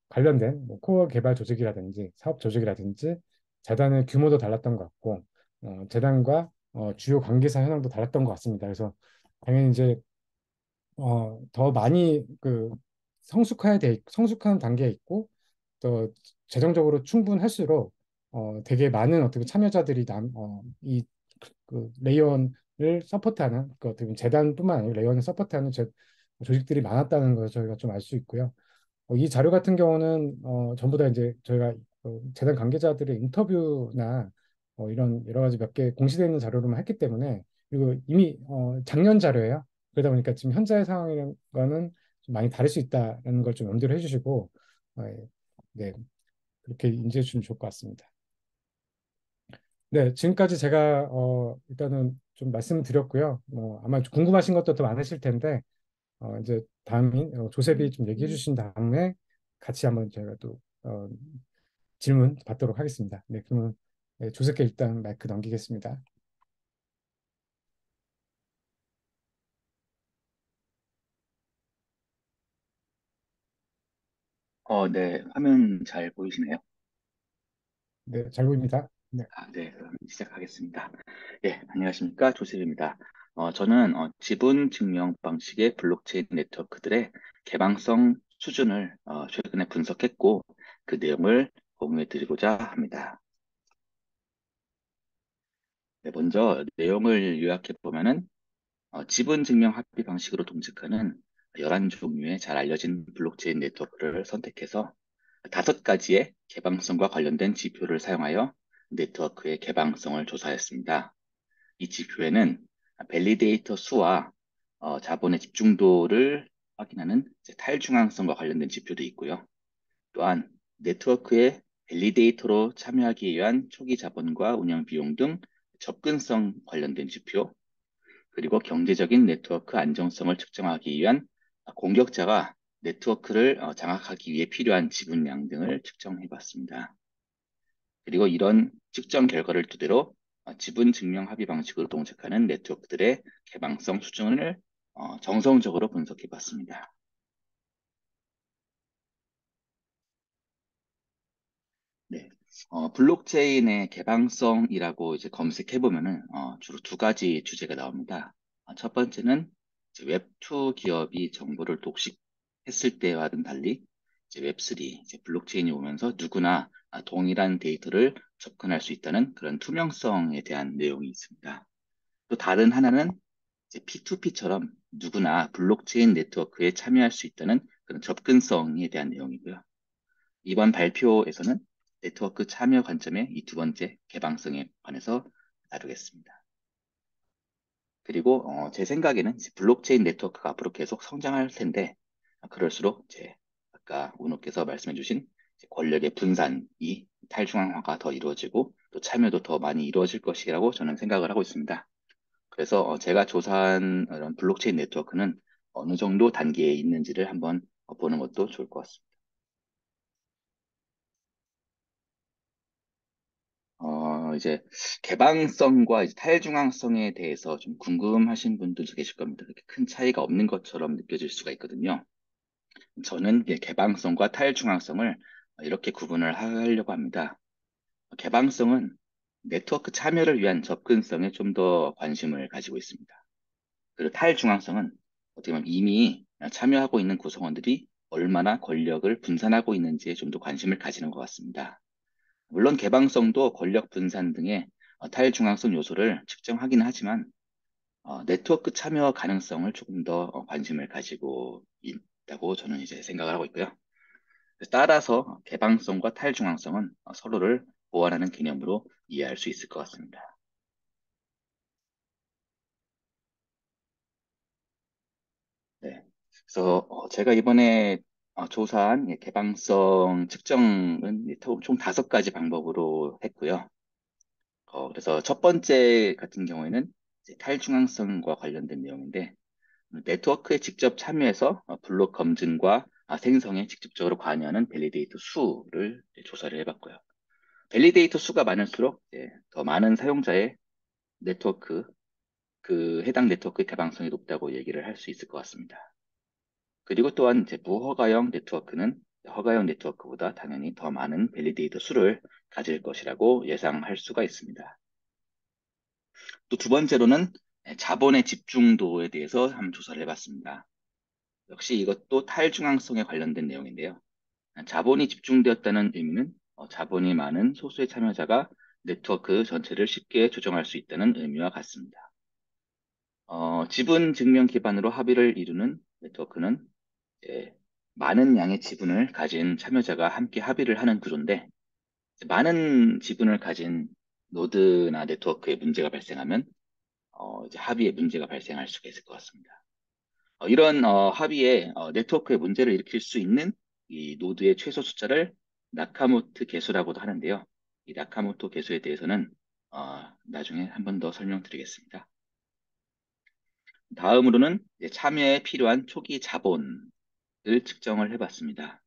관련된 뭐 코어 개발 조직이라든지 사업 조직이라든지 재단의 규모도 달랐던 것 같고 재단과 주요 관계사 현황도 달랐던 것 같습니다. 그래서 당연히 이제 더 많이 그 성숙한 단계에 있고 또 재정적으로 충분할수록 되게 많은 어떻게 참여자들이 그 레이원을 서포트하는 그 어떻게 보면 재단뿐만 아니라 레이원을 서포트하는 조직들이 많았다는 걸 저희가 좀 알 수 있고요. 이 자료 같은 경우는 전부 다 이제 저희가 재단 관계자들의 인터뷰나 이런 여러 가지 몇 개 공시되어 있는 자료로만 했기 때문에 그리고 이미 작년 자료예요. 그러다 보니까 지금 현재 상황과는 좀 많이 다를 수 있다는 걸 좀 염두를 해주시고 예, 네 그렇게 인지해 주시면 좋을 것 같습니다. 네, 지금까지 제가 일단은 좀 말씀드렸고요. 아마 좀 궁금하신 것도 더 많으실 텐데 이제 다음인 조셉이 좀 얘기해 주신 다음에 같이 한번 저희가 또 질문 받도록 하겠습니다. 네, 그러면 네, 조셉께 일단 마이크 넘기겠습니다.
네, 화면 잘 보이시나요?
네, 잘 보입니다. 네,
네, 그럼 시작하겠습니다. 예, 안녕하십니까. 조셉입니다. 저는 지분 증명 방식의 블록체인 네트워크들의 개방성 수준을 최근에 분석했고, 그 내용을 공유해 드리고자 합니다. 네, 먼저 내용을 요약해 보면은, 지분 증명 합의 방식으로 동작하는 11종류의 잘 알려진 블록체인 네트워크를 선택해서 5가지의 개방성과 관련된 지표를 사용하여 네트워크의 개방성을 조사했습니다. 이 지표에는 밸리데이터 수와 자본의 집중도를 확인하는 이제 탈중앙성과 관련된 지표도 있고요. 또한 네트워크의 밸리데이터로 참여하기 위한 초기 자본과 운영 비용 등 접근성 관련된 지표, 그리고 경제적인 네트워크 안정성을 측정하기 위한 공격자가 네트워크를 장악하기 위해 필요한 지분량 등을 측정해 봤습니다. 그리고 이런 측정 결과를 토대로 지분 증명 합의 방식으로 동작하는 네트워크들의 개방성 수준을 정성적으로 분석해 봤습니다. 네. 블록체인의 개방성이라고 이제 검색해 보면은 주로 2가지 주제가 나옵니다. 첫 번째는 이제 웹2 기업이 정보를 독식했을 때와는 달리 이제 웹3, 이제 블록체인이 오면서 누구나 동일한 데이터를 접근할 수 있다는 그런 투명성에 대한 내용이 있습니다. 또 다른 하나는 이제 P2P처럼 누구나 블록체인 네트워크에 참여할 수 있다는 그런 접근성에 대한 내용이고요. 이번 발표에서는 네트워크 참여 관점의 이 2번째 개방성에 관해서 다루겠습니다. 그리고 제 생각에는 이제 블록체인 네트워크가 앞으로 계속 성장할 텐데 그럴수록 이제 아까 오노께서 말씀해주신 권력의 분산이 탈중앙화가 더 이루어지고 또 참여도 더 많이 이루어질 것이라고 저는 생각을 하고 있습니다. 그래서 제가 조사한 이런 블록체인 네트워크는 어느 정도 단계에 있는지를 한번 보는 것도 좋을 것 같습니다. 이제 개방성과 이제 탈중앙성에 대해서 좀 궁금하신 분들도 계실 겁니다. 그렇게 큰 차이가 없는 것처럼 느껴질 수가 있거든요. 저는 이제 개방성과 탈중앙성을 이렇게 구분을 하려고 합니다. 개방성은 네트워크 참여를 위한 접근성에 좀 더 관심을 가지고 있습니다. 그리고 탈중앙성은 어떻게 보면 이미 참여하고 있는 구성원들이 얼마나 권력을 분산하고 있는지에 좀 더 관심을 가지는 것 같습니다. 물론 개방성도 권력 분산 등의 탈중앙성 요소를 측정하기는 하지만 네트워크 참여 가능성을 조금 더 관심을 가지고 있다고 저는 이제 생각을 하고 있고요. 따라서 개방성과 탈중앙성은 서로를 보완하는 개념으로 이해할 수 있을 것 같습니다. 네. 그래서 제가 이번에 조사한 개방성 측정은 총 5가지 방법으로 했고요. 그래서 첫 번째 같은 경우에는 이제 탈중앙성과 관련된 내용인데, 네트워크에 직접 참여해서 블록 검증과 생성에 직접적으로 관여하는 밸리데이터 수를 이제 조사를 해봤고요. 밸리데이터 수가 많을수록 이제 더 많은 사용자의 네트워크, 그 해당 네트워크의 개방성이 높다고 얘기를 할 수 있을 것 같습니다. 그리고 또한 이제 무허가형 네트워크는 허가형 네트워크보다 당연히 더 많은 밸리데이터 수를 가질 것이라고 예상할 수가 있습니다. 또 두 번째로는 자본의 집중도에 대해서 한번 조사를 해봤습니다. 역시 이것도 탈중앙성에 관련된 내용인데요. 자본이 집중되었다는 의미는 자본이 많은 소수의 참여자가 네트워크 전체를 쉽게 조정할 수 있다는 의미와 같습니다. 지분 증명 기반으로 합의를 이루는 네트워크는 이제 많은 양의 지분을 가진 참여자가 함께 합의를 하는 구조인데, 많은 지분을 가진 노드나 네트워크에 문제가 발생하면 이제 합의에 문제가 발생할 수가 있을 것 같습니다. 이런 합의에 네트워크에 문제를 일으킬 수 있는 이 노드의 최소 숫자를 나카모토 계수라고도 하는데요. 이 나카모토 계수에 대해서는 나중에 한 번 더 설명드리겠습니다. 다음으로는 이제 참여에 필요한 초기 자본을 측정을 해봤습니다.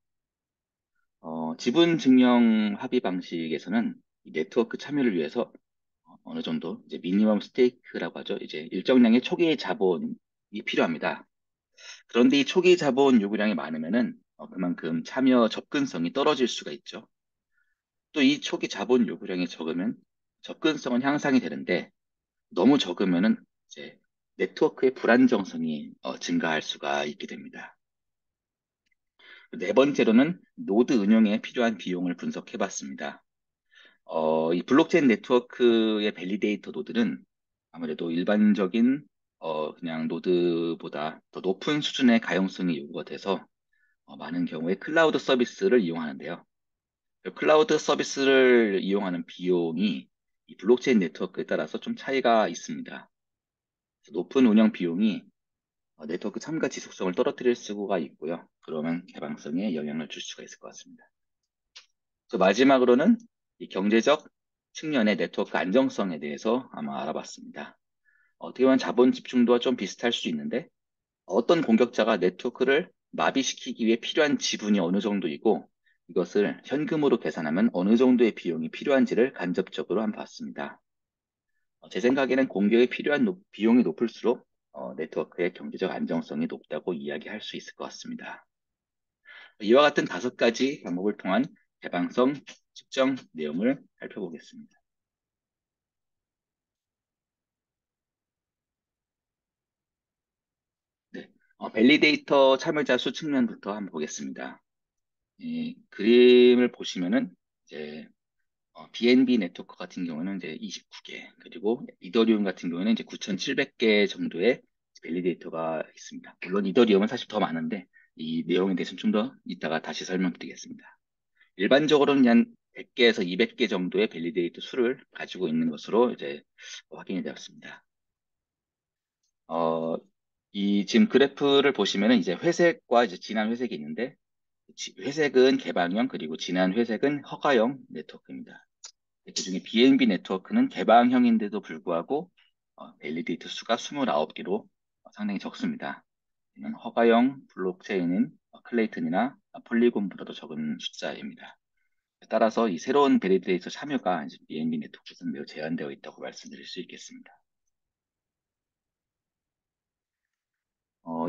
지분 증명 합의 방식에서는 이 네트워크 참여를 위해서 어느 정도 이제 미니멈 스테이크라고 하죠. 이제 일정량의 초기 자본이 필요합니다. 그런데 이 초기 자본 요구량이 많으면은 그만큼 참여 접근성이 떨어질 수가 있죠. 또 이 초기 자본 요구량이 적으면 접근성은 향상이 되는데 너무 적으면은 이제 네트워크의 불안정성이 증가할 수가 있게 됩니다. 네 번째로는 노드 운영에 필요한 비용을 분석해 봤습니다. 이 블록체인 네트워크의 밸리데이터 노드는 아무래도 일반적인 그냥 노드보다 더 높은 수준의 가용성이 요구가 돼서 많은 경우에 클라우드 서비스를 이용하는데요. 그 클라우드 서비스를 이용하는 비용이 이 블록체인 네트워크에 따라서 좀 차이가 있습니다. 높은 운영 비용이 네트워크 참가 지속성을 떨어뜨릴 수가 있고요. 그러면 개방성에 영향을 줄 수가 있을 것 같습니다. 마지막으로는 이 경제적 측면의 네트워크 안정성에 대해서 아마 알아봤습니다. 어떻게 보면 자본 집중도와 좀 비슷할 수 있는데 어떤 공격자가 네트워크를 마비시키기 위해 필요한 지분이 어느 정도이고 이것을 현금으로 계산하면 어느 정도의 비용이 필요한지를 간접적으로 한번 봤습니다. 제 생각에는 공격에 필요한 비용이 높을수록 네트워크의 경제적 안정성이 높다고 이야기할 수 있을 것 같습니다. 이와 같은 5가지 방법을 통한 개방성 측정 내용을 살펴보겠습니다. 네, 밸리데이터 참여자 수 측면부터 한번 보겠습니다. 이 그림을 보시면은 이제 BNB 네트워크 같은 경우는 이제 29개, 그리고 이더리움 같은 경우는 이제 9,700개 정도의 밸리데이터가 있습니다. 물론 이더리움은 사실 더 많은데 이 내용에 대해서는 좀 더 이따가 다시 설명드리겠습니다. 일반적으로는 한 100개에서 200개 정도의 밸리데이터 수를 가지고 있는 것으로 이제 확인이 되었습니다. 어, 이 지금 그래프를 보시면은 이제 회색과 이제 진한 회색이 있는데 회색은 개방형 그리고 진한 회색은 허가형 네트워크입니다. 그중에 BNB 네트워크는 개방형인데도 불구하고 밸리데이터 수가 29개로 상당히 적습니다. 허가형 블록체인인 클레이튼이나 폴리곤보다도 적은 숫자입니다. 따라서 이 새로운 밸리데이터 참여가 이제 BNB 네트워크에서는 매우 제한되어 있다고 말씀드릴 수 있겠습니다.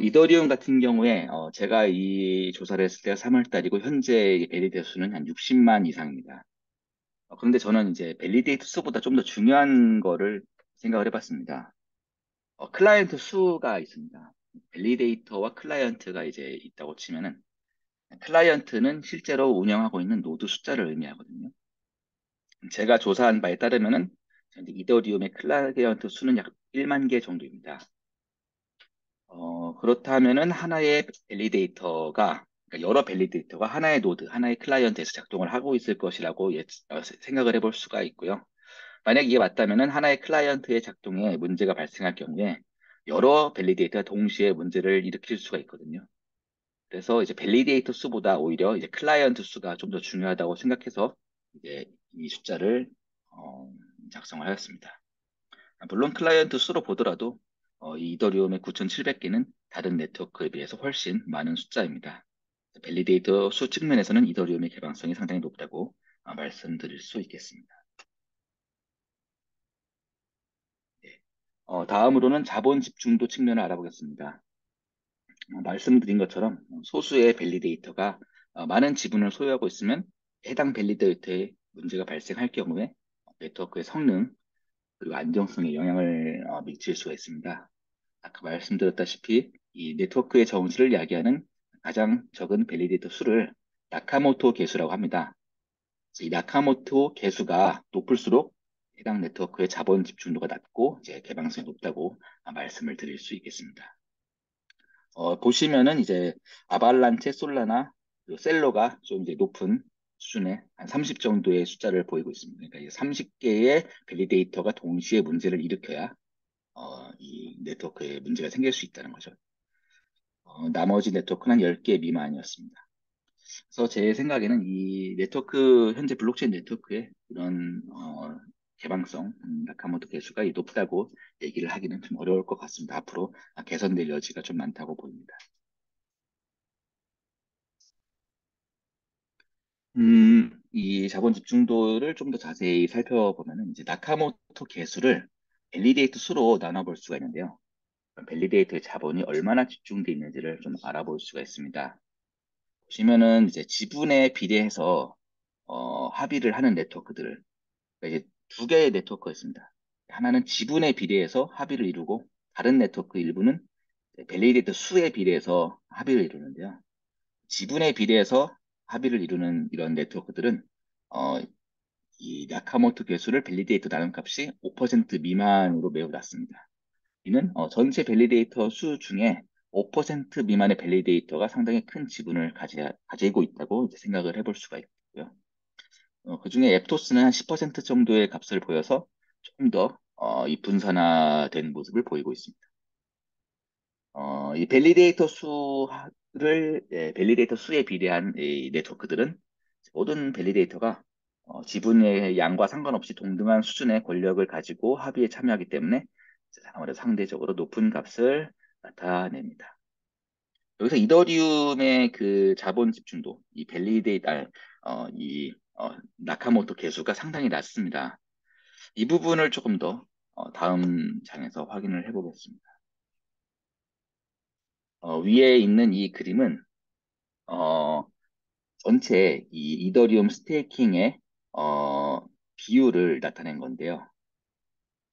이더리움 같은 경우에 제가 이 조사를 했을 때가 3월 달이고 현재 밸리데이터 수는 한 60만 이상입니다. 그런데 저는 이제 밸리데이터 수보다 좀 더 중요한 거를 생각을 해봤습니다. 클라이언트 수가 있습니다. 밸리데이터와 클라이언트가 이제 있다고 치면은 클라이언트는 실제로 운영하고 있는 노드 숫자를 의미하거든요. 제가 조사한 바에 따르면은 현재 이더리움의 클라이언트 수는 약 1만 개 정도입니다. 그렇다면은 하나의 밸리데이터가 그러니까 여러 밸리데이터가 하나의 노드, 하나의 클라이언트에서 작동을 하고 있을 것이라고 생각을 해볼 수가 있고요. 만약 이게 맞다면은 하나의 클라이언트의 작동에 문제가 발생할 경우에 여러 밸리데이터가 동시에 문제를 일으킬 수가 있거든요. 그래서 이제 밸리데이터 수보다 오히려 이제 클라이언트 수가 좀 더 중요하다고 생각해서 이제 이 숫자를 어, 작성을 하였습니다. 물론 클라이언트 수로 보더라도 이 이더리움의 9,700개는 다른 네트워크에 비해서 훨씬 많은 숫자입니다. 밸리데이터 수 측면에서는 이더리움의 개방성이 상당히 높다고 말씀드릴 수 있겠습니다. 네. 다음으로는 자본 집중도 측면을 알아보겠습니다. 말씀드린 것처럼 소수의 밸리데이터가 많은 지분을 소유하고 있으면 해당 밸리데이터에 문제가 발생할 경우에 네트워크의 성능 그리고 안정성에 영향을 미칠 수가 있습니다. 아까 말씀드렸다시피 이 네트워크의 정수를 야기하는 가장 적은 밸리데이터 수를 나카모토 계수라고 합니다. 이 나카모토 계수가 높을수록 해당 네트워크의 자본 집중도가 낮고 이제 개방성이 높다고 말씀을 드릴 수 있겠습니다. 보시면은 이제 아발란체, 솔라나, 그리고 셀러가 좀 이제 높은 수준의 한 30 정도의 숫자를 보이고 있습니다. 그러니까 이 30개의 밸리데이터가 동시에 문제를 일으켜야 이 네트워크에 문제가 생길 수 있다는 거죠. 나머지 네트워크는 10개 미만이었습니다. 그래서 제 생각에는 이 네트워크, 현재 블록체인 네트워크의 이런 개방성, 나카모토 개수가 높다고 얘기를 하기는 좀 어려울 것 같습니다. 앞으로 개선될 여지가 좀 많다고 보입니다. 이 자본 집중도를 좀 더 자세히 살펴보면은 이제 나카모토 개수를 밸리데이터 수로 나눠볼 수가 있는데요. 밸리데이터의 자본이 얼마나 집중되어 있는지를 좀 알아볼 수가 있습니다. 보시면은 이제 지분에 비례해서 합의를 하는 네트워크들을 그러니까 이제 두 개의 네트워크가 있습니다. 하나는 지분에 비례해서 합의를 이루고 다른 네트워크 일부는 밸리데이터 수에 비례해서 합의를 이루는데요. 지분에 비례해서 합의를 이루는 이런 네트워크들은 어, 이 나카모토 개수를 밸리데이터 나눔값이 5% 미만으로 매우 낮습니다. 이는 전체 밸리데이터 수 중에 5% 미만의 밸리데이터가 상당히 큰 지분을 가지고 있다고 이제 생각을 해볼 수가 있고요. 그중에 앱토스는 한 10% 정도의 값을 보여서 조금 더 이 분산화된 모습을 보이고 있습니다. 이 밸리데이터 수에 비례한 이 네트워크들은 모든 밸리데이터가 지분의 양과 상관없이 동등한 수준의 권력을 가지고 합의에 참여하기 때문에 아무래도 상대적으로 높은 값을 나타냅니다. 여기서 이더리움의 그 자본 집중도, 이 밸리데이터, 나카모토 개수가 상당히 낮습니다. 이 부분을 조금 더 다음 장에서 확인을 해보겠습니다. 위에 있는 이 그림은 어, 전체 이 이더리움 스테이킹의 어, 비율을 나타낸 건데요.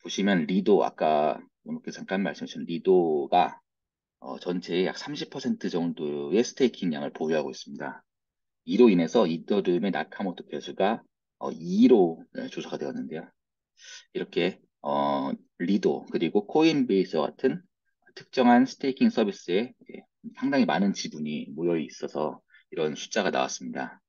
보시면 리도 아까 이렇게 잠깐 말씀하신 리도가 전체의 약 30% 정도의 스테이킹 양을 보유하고 있습니다. 이로 인해서 이더리움의 나카모토 개수가 2로 조사가 되었는데요. 이렇게 리도 그리고 코인베이스와 같은 특정한 스테이킹 서비스에 상당히 많은 지분이 모여 있어서 이런 숫자가 나왔습니다.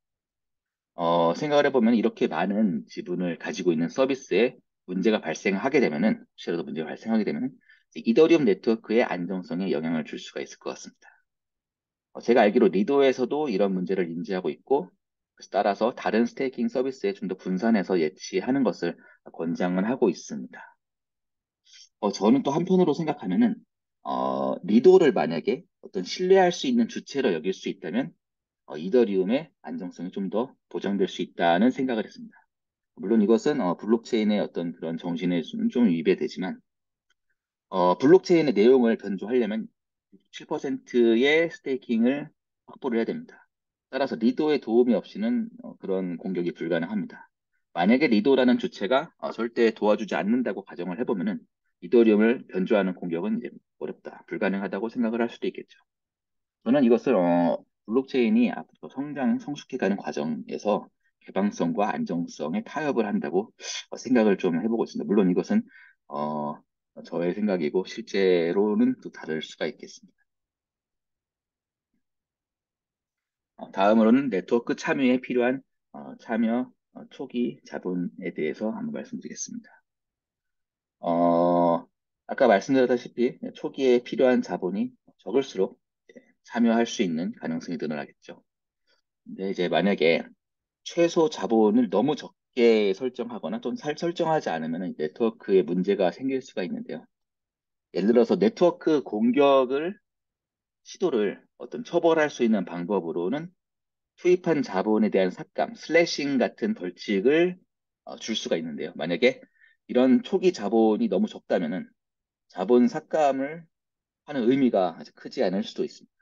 생각을 해보면 이렇게 많은 지분을 가지고 있는 서비스에 문제가 발생하게 되면은, 혹시라도 문제가 발생하게 되면은, 이더리움 네트워크의 안정성에 영향을 줄 수가 있을 것 같습니다. 제가 알기로 리도에서도 이런 문제를 인지하고 있고, 그래서 따라서 다른 스테이킹 서비스에 좀 더 분산해서 예치하는 것을 권장을 하고 있습니다. 저는 또 한편으로 생각하면은, 리도를 만약에 어떤 신뢰할 수 있는 주체로 여길 수 있다면, 이더리움의 안정성이 좀 더 보장될 수 있다는 생각을 했습니다. 물론 이것은 블록체인의 어떤 그런 정신에 좀 위배되지만, 블록체인의 내용을 변조하려면 7%의 스테이킹을 확보를 해야 됩니다. 따라서 리도의 도움이 없이는 그런 공격이 불가능합니다. 만약에 리도라는 주체가 절대 도와주지 않는다고 가정을 해보면은 이더리움을 변조하는 공격은 이제 어렵다, 불가능하다고 생각을 할 수도 있겠죠. 저는 이것을 블록체인이 앞으로 성숙해가는 과정에서 개방성과 안정성에 타협을 한다고 생각을 좀 해보고 있습니다. 물론 이것은 어, 저의 생각이고 실제로는 또 다를 수가 있겠습니다. 다음으로는 네트워크 참여에 필요한 참여 초기 자본에 대해서 한번 말씀드리겠습니다. 어, 아까 말씀드렸다시피 초기에 필요한 자본이 적을수록 참여할 수 있는 가능성이 늘어나겠죠. 근데 이제 만약에 최소 자본을 너무 적게 설정하거나 좀 설정하지 않으면 네트워크에 문제가 생길 수가 있는데요. 예를 들어서 네트워크 공격을 시도를 어떤 처벌할 수 있는 방법으로는 투입한 자본에 대한 삭감, 슬래싱 같은 벌칙을 줄 수가 있는데요. 만약에 이런 초기 자본이 너무 적다면은 자본 삭감을 하는 의미가 아주 크지 않을 수도 있습니다.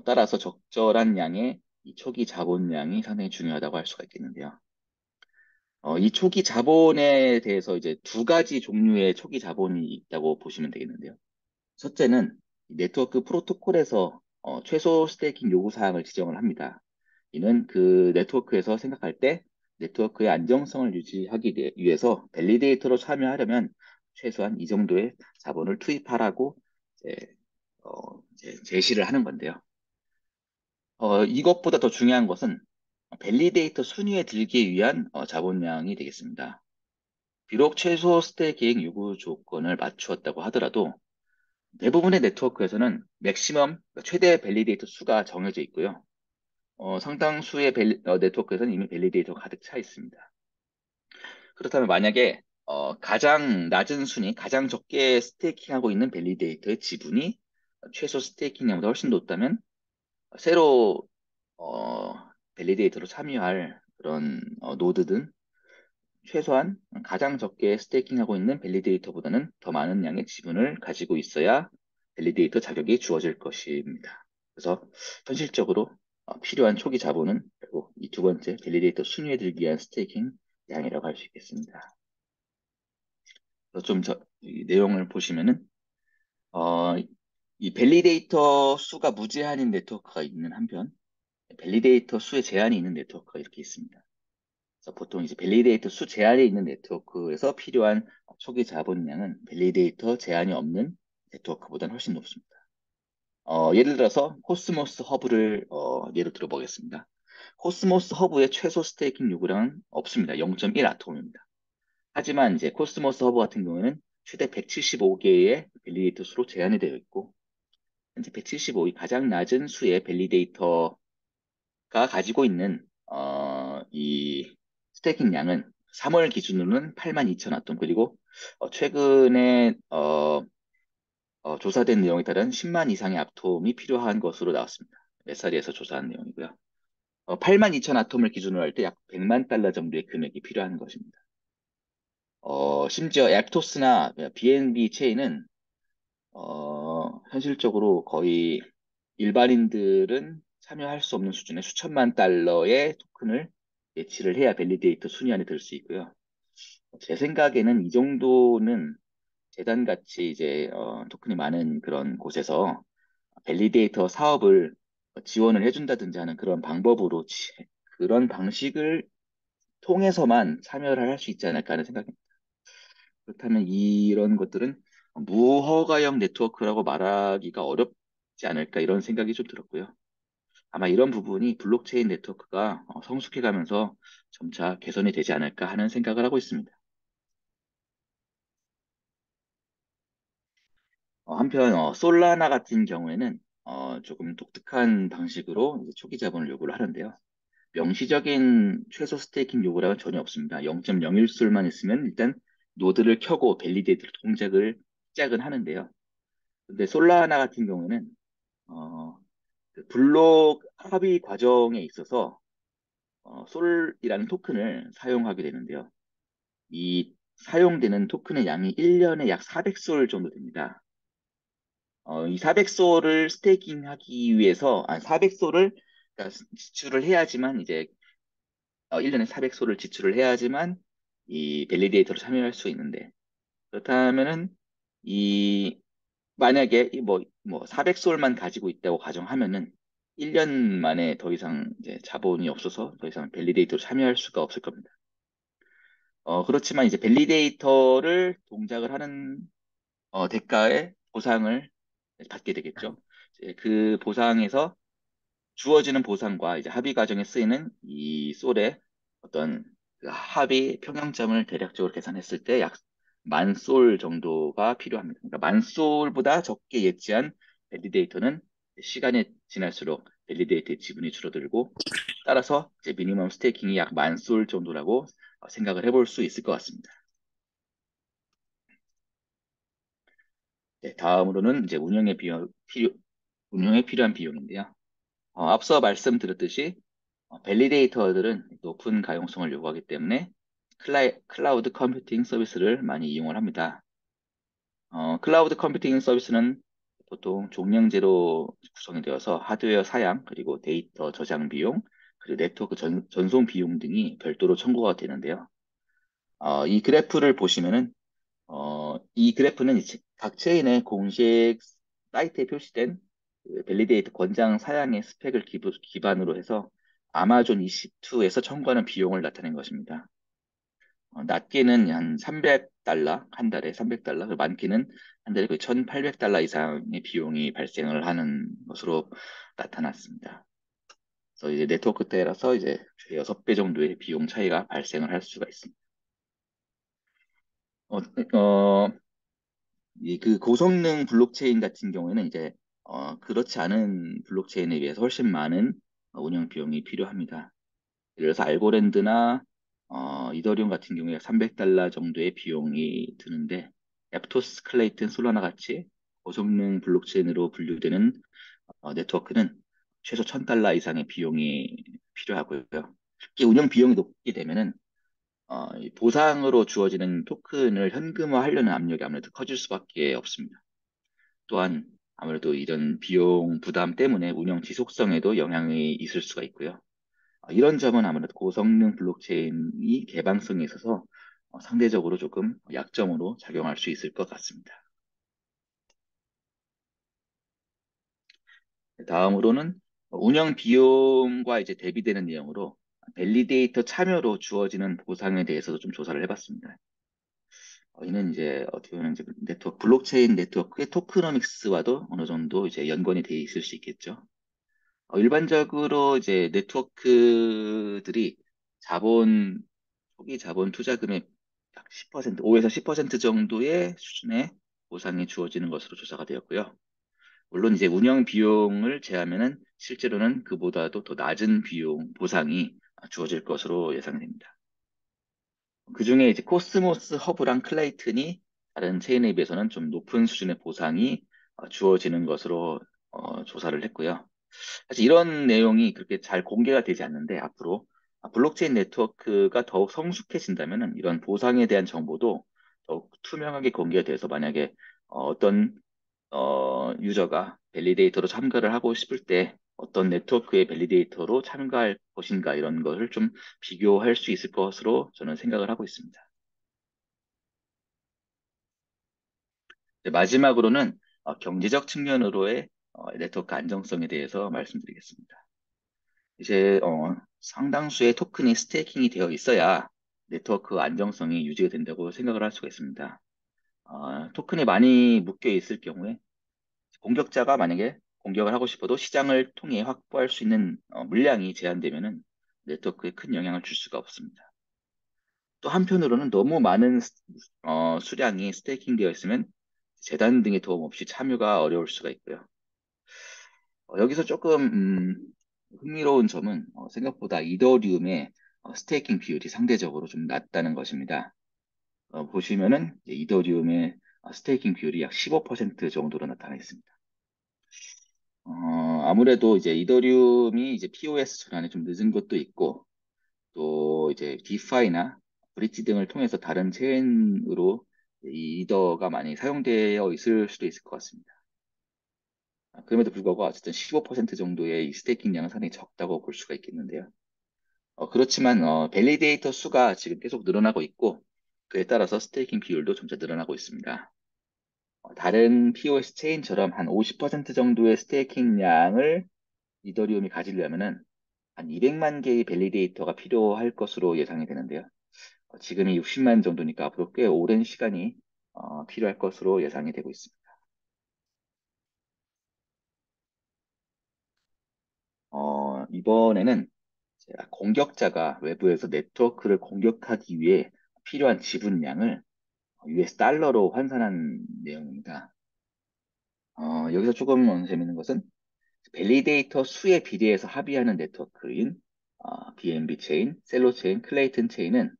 따라서 적절한 양의 이 초기 자본량이 상당히 중요하다고 할 수가 있겠는데요. 이 초기 자본에 대해서 이제 두 가지 종류의 초기 자본이 있다고 보시면 되겠는데요. 첫째는 네트워크 프로토콜에서 최소 스테이킹 요구 사항을 지정을 합니다. 이는 그 네트워크에서 생각할 때 네트워크의 안정성을 유지하기 위해서 밸리데이터로 참여하려면 최소한 이 정도의 자본을 투입하라고 이제, 이제 제시를 하는 건데요. 이것보다 더 중요한 것은 밸리데이터 순위에 들기 위한 자본량이 되겠습니다. 비록 최소 스테이킹 요구 조건을 맞추었다고 하더라도 대부분의 네트워크에서는 맥시멈, 그러니까 최대 밸리데이터 수가 정해져 있고요. 상당수의 네트워크에서는 이미 밸리데이터가 가득 차 있습니다. 그렇다면 만약에 가장 낮은 순위, 가장 적게 스테이킹하고 있는 밸리데이터의 지분이 최소 스테이킹량보다 훨씬 높다면 새로 어, 밸리데이터로 참여할 그런 노드든 최소한 가장 적게 스테이킹하고 있는 밸리데이터보다는 더 많은 양의 지분을 가지고 있어야 밸리데이터 자격이 주어질 것입니다. 그래서 현실적으로 필요한 초기 자본은 결국 이 두 번째 밸리데이터 순위에 들기 위한 스테이킹 양이라고 할 수 있겠습니다. 그래서 이 내용을 보시면은 어, 이 밸리데이터 수가 무제한인 네트워크가 있는 한편 밸리데이터 수에 제한이 있는 네트워크가 이렇게 있습니다. 그래서 보통 이제 밸리데이터 수 제한이 있는 네트워크에서 필요한 초기 자본량은 밸리데이터 제한이 없는 네트워크보다는 훨씬 높습니다. 예를 들어서 코스모스 허브를 예로 들어보겠습니다. 코스모스 허브의 최소 스테이킹 요구량은 없습니다. 0.1 아톰입니다. 하지만 이제 코스모스 허브 같은 경우에는 최대 175개의 밸리데이터 수로 제한이 되어 있고 현재 175이 가장 낮은 수의 밸리데이터가 가지고 있는 이 스테이킹 양은 3월 기준으로는 82,000 아톰 그리고 최근에 조사된 내용에 따른 10만 이상의 아톰이 필요한 것으로 나왔습니다. 메사리에서 조사한 내용이고요. 8만 2천 아톰을 기준으로 할 때 약 100만 달러 정도의 금액이 필요한 것입니다. 심지어 앱토스나 BNB 체인은 현실적으로 거의 일반인들은 참여할 수 없는 수준의 수천만 달러의 토큰을 예치를 해야 밸리데이터 순위 안에 들 수 있고요. 제 생각에는 이 정도는 재단같이 이제 토큰이 많은 그런 곳에서 밸리데이터 사업을 지원을 해준다든지 하는 그런 방법으로 그런 방식을 통해서만 참여를 할 수 있지 않을까 하는 생각입니다. 그렇다면 이런 것들은 무허가형 네트워크라고 말하기가 어렵지 않을까 이런 생각이 좀 들었고요. 아마 이런 부분이 블록체인 네트워크가 성숙해가면서 점차 개선이 되지 않을까 하는 생각을 하고 있습니다. 한편 솔라나 같은 경우에는 조금 독특한 방식으로 이제 초기 자본을 요구를 하는데요. 명시적인 최소 스테이킹 요구량은 전혀 없습니다. 0.01솔만 있으면 일단 노드를 켜고 밸리데이트를 동작을 시작은 하는데요. 근데 솔라나 같은 경우에는 어, 그 블록 합의 과정에 있어서 솔이라는 토큰을 사용하게 되는데요. 이 사용되는 토큰의 양이 1년에 약 400솔 정도 됩니다. 이 400솔을 스테이킹하기 위해서, 400솔을 지출을 해야지만 이제 1년에 400솔을 지출을 해야지만 이 밸리데이터로 참여할 수 있는데 그렇다면은 이 만약에 뭐 400솔만 가지고 있다고 가정하면은 1년 만에 더 이상 이제 자본이 없어서 더 이상 밸리데이터로 참여할 수가 없을 겁니다. 그렇지만 이제 밸리데이터를 동작을 하는 대가의 보상을 받게 되겠죠. 이제 그 보상에서 주어지는 보상과 이제 합의 과정에 쓰이는 이 솔의 어떤 그 합의 평형점을 대략적으로 계산했을 때 약 만 솔 정도가 필요합니다. 그러니까 만 솔보다 적게 예치한 밸리데이터는 시간이 지날수록 밸리데이터의 지분이 줄어들고 따라서 이제 미니멈 스테이킹이 약 만 솔 정도라고 생각을 해볼 수 있을 것 같습니다. 네, 다음으로는 이제 운영에 필요한 비용인데요. 앞서 말씀드렸듯이 밸리데이터들은 높은 가용성을 요구하기 때문에 클라우드 컴퓨팅 서비스를 많이 이용을 합니다. 클라우드 컴퓨팅 서비스는 보통 종량제로 구성이 되어서 하드웨어 사양, 그리고 데이터 저장 비용, 그리고 네트워크 전송 비용 등이 별도로 청구가 되는데요. 이 그래프를 보시면은, 이 그래프는 각 체인의 공식 사이트에 표시된 그 밸리데이터 권장 사양의 스펙을 기반으로 해서 아마존 EC2에서 청구하는 비용을 나타낸 것입니다. 낮게는 한 300달러, 한 달에 300달러, 많게는 한 달에 거의 1,800달러 이상의 비용이 발생을 하는 것으로 나타났습니다. 그래서 이제 네트워크 때라서 이제 6배 정도의 비용 차이가 발생을 할 수가 있습니다. 어, 어, 그 고성능 블록체인 같은 경우에는 이제 그렇지 않은 블록체인에 비해서 훨씬 많은 운영 비용이 필요합니다. 예를 들어서 알고랜드나 이더리움 같은 경우에 300달러 정도의 비용이 드는데 앱토스, 클레이튼, 솔라나 같이 고성능 블록체인으로 분류되는 네트워크는 최소 1,000달러 이상의 비용이 필요하고요. 특히 운영 비용이 높게 되면은 이 보상으로 주어지는 토큰을 현금화하려는 압력이 아무래도 커질 수밖에 없습니다. 또한 아무래도 이런 비용 부담 때문에 운영 지속성에도 영향이 있을 수가 있고요. 이런 점은 아무래도 고성능 블록체인이 개방성에 있어서 상대적으로 조금 약점으로 작용할 수 있을 것 같습니다. 다음으로는 운영 비용과 이제 대비되는 내용으로 밸리데이터 참여로 주어지는 보상에 대해서도 좀 조사를 해봤습니다. 이는 이제 어떻게 보면 이제 블록체인 네트워크의 토크노믹스와도 어느 정도 이제 연관이 돼 있을 수 있겠죠. 일반적으로 이제 네트워크들이 자본, 초기 자본 투자금의 약 10%, 5에서 10% 정도의 수준의 보상이 주어지는 것으로 조사가 되었고요. 물론 이제 운영 비용을 제하면은 실제로는 그보다도 더 낮은 비용 보상이 주어질 것으로 예상됩니다. 그중에 이제 코스모스 허브랑 클레이튼이 다른 체인에 비해서는 좀 높은 수준의 보상이 주어지는 것으로 조사를 했고요. 사실 이런 내용이 그렇게 잘 공개가 되지 않는데 앞으로 블록체인 네트워크가 더욱 성숙해진다면 이런 보상에 대한 정보도 더욱 투명하게 공개가 돼서 만약에 어떤 유저가 밸리데이터로 참가를 하고 싶을 때 어떤 네트워크의 밸리데이터로 참가할 것인가 이런 것을 좀 비교할 수 있을 것으로 저는 생각을 하고 있습니다. 네, 마지막으로는 경제적 측면으로의 네트워크 안정성에 대해서 말씀드리겠습니다. 이제 상당수의 토큰이 스테이킹이 되어 있어야 네트워크 안정성이 유지가 된다고 생각을 할 수가 있습니다. 토큰이 많이 묶여 있을 경우에 공격자가 만약에 공격을 하고 싶어도 시장을 통해 확보할 수 있는 물량이 제한되면은 네트워크에 큰 영향을 줄 수가 없습니다. 또 한편으로는 너무 많은 수량이 스테이킹 되어 있으면 재단 등의 도움 없이 참여가 어려울 수가 있고요. 여기서 조금 흥미로운 점은 생각보다 이더리움의 스테이킹 비율이 상대적으로 좀 낮다는 것입니다. 보시면은 이제 이더리움의 스테이킹 비율이 약 15% 정도로 나타나 있습니다. 어, 아무래도 이제 이더리움이 이제 POS 전환이 좀 늦은 것도 있고 또 이제 디파이나 브릿지 등을 통해서 다른 체인으로 이 이더가 많이 사용되어 있을 수도 있을 것 같습니다. 그럼에도 불구하고 어쨌든 15% 정도의 이 스테이킹 양은 상당히 적다고 볼 수가 있겠는데요. 그렇지만 밸리데이터 수가 지금 계속 늘어나고 있고 그에 따라서 스테이킹 비율도 점차 늘어나고 있습니다. 다른 POS 체인처럼 한 50% 정도의 스테이킹 양을 이더리움이 가지려면은 한 200만 개의 밸리데이터가 필요할 것으로 예상이 되는데요. 지금이 60만 정도니까 앞으로 꽤 오랜 시간이 필요할 것으로 예상이 되고 있습니다. 이번에는 공격자가 외부에서 네트워크를 공격하기 위해 필요한 지분량을 US 달러로 환산한 내용입니다. 여기서 조금 재밌는 것은 밸리데이터 수에 비례해서 합의하는 네트워크인 BNB 체인, 셀로 체인, 클레이튼 체인은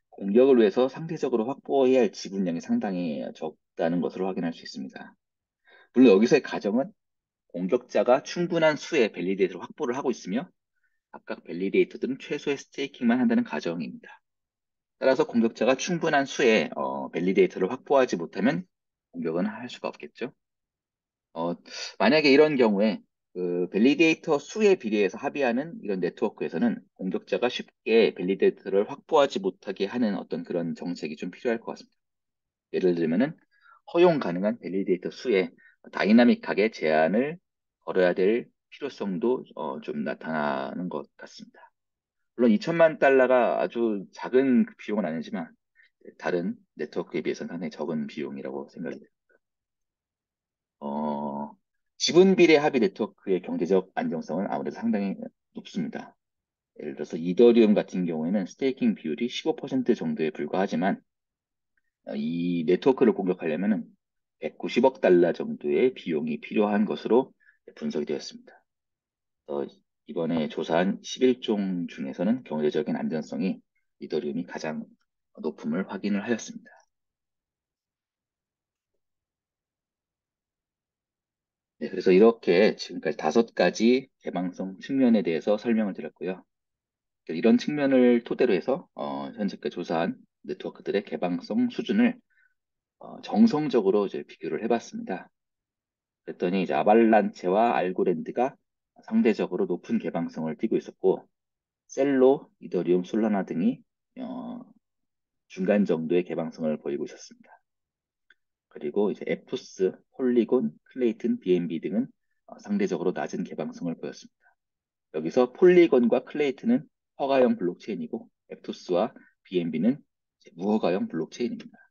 공격을 위해서 상대적으로 확보해야 할 지분량이 상당히 적다는 것으로 확인할 수 있습니다. 물론 여기서의 가정은 공격자가 충분한 수의 밸리데이터를 확보를 하고 있으며 각각 밸리데이터들은 최소의 스테이킹만 한다는 가정입니다. 따라서 공격자가 충분한 수의 밸리데이터를 확보하지 못하면 공격은 할 수가 없겠죠. 어, 만약에 이런 경우에 그 밸리데이터 수에 비례해서 합의하는 이런 네트워크에서는 공격자가 쉽게 밸리데이터를 확보하지 못하게 하는 어떤 그런 정책이 좀 필요할 것 같습니다. 예를 들면은 허용 가능한 밸리데이터 수에 다이나믹하게 제한을 걸어야 될 필요성도 좀 나타나는 것 같습니다. 물론 2천만 달러가 아주 작은 비용은 아니지만 다른 네트워크에 비해서는 상당히 적은 비용이라고 생각이 됩니다. 어, 지분 비례 합의 네트워크의 경제적 안정성은 아무래도 상당히 높습니다. 예를 들어서 이더리움 같은 경우에는 스테이킹 비율이 15% 정도에 불과하지만 이 네트워크를 공격하려면 190억 달러 정도의 비용이 필요한 것으로 분석이 되었습니다. 이번에 조사한 11종 중에서는 경제적인 안전성이 이더리움이 가장 높음을 확인을 하였습니다. 네, 그래서 이렇게 지금까지 5가지 개방성 측면에 대해서 설명을 드렸고요. 이런 측면을 토대로 해서 현재까지 조사한 네트워크들의 개방성 수준을 정성적으로 이제 비교를 해봤습니다. 그랬더니 이제 아발란체와 알고랜드가 상대적으로 높은 개방성을 띠고 있었고, 셀로, 이더리움, 솔라나 등이 어, 중간 정도의 개방성을 보이고 있었습니다. 그리고 이제 에푸스, 폴리곤, 클레이튼, BNB 등은 상대적으로 낮은 개방성을 보였습니다. 여기서 폴리곤과 클레이튼은 허가형 블록체인이고 에푸스와 BNB는 무허가형 블록체인입니다.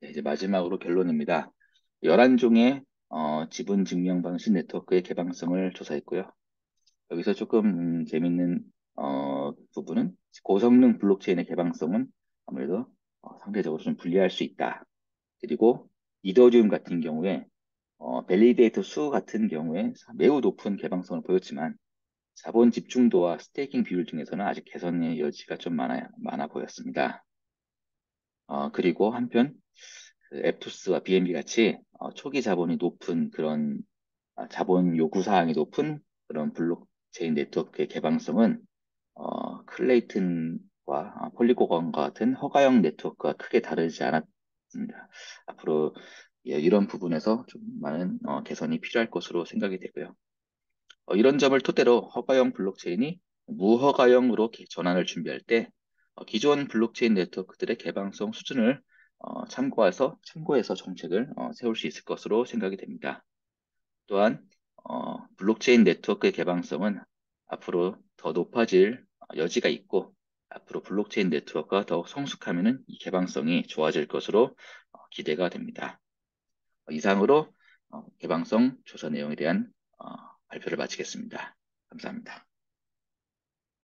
네, 이제 마지막으로 결론입니다. 11종의 지분 증명 방식 네트워크의 개방성을 조사했고요. 여기서 조금 재밌는 부분은 고성능 블록체인의 개방성은 아무래도 상대적으로 좀 불리할 수 있다. 그리고 이더리움 같은 경우에 밸리데이터 수 같은 경우에 매우 높은 개방성을 보였지만 자본 집중도와 스테이킹 비율 중에서는 아직 개선의 여지가 좀 많아 보였습니다. 그리고 한편 그 앱투스와 BNB 같이 초기 자본이 높은 그런 자본 요구 사항이 높은 그런 블록체인 네트워크의 개방성은 클레이튼과 폴리고건과 같은 허가형 네트워크가 크게 다르지 않았습니다. 앞으로 이런 부분에서 좀 많은 개선이 필요할 것으로 생각이 되고요. 이런 점을 토대로 허가형 블록체인이 무허가형으로 전환을 준비할 때 기존 블록체인 네트워크들의 개방성 수준을 참고해서 정책을 세울 수 있을 것으로 생각이 됩니다. 또한 블록체인 네트워크의 개방성은 앞으로 더 높아질 여지가 있고 앞으로 블록체인 네트워크가 더욱 성숙하면 이 개방성이 좋아질 것으로 기대가 됩니다. 이상으로 개방성 조사 내용에 대한 발표를 마치겠습니다. 감사합니다.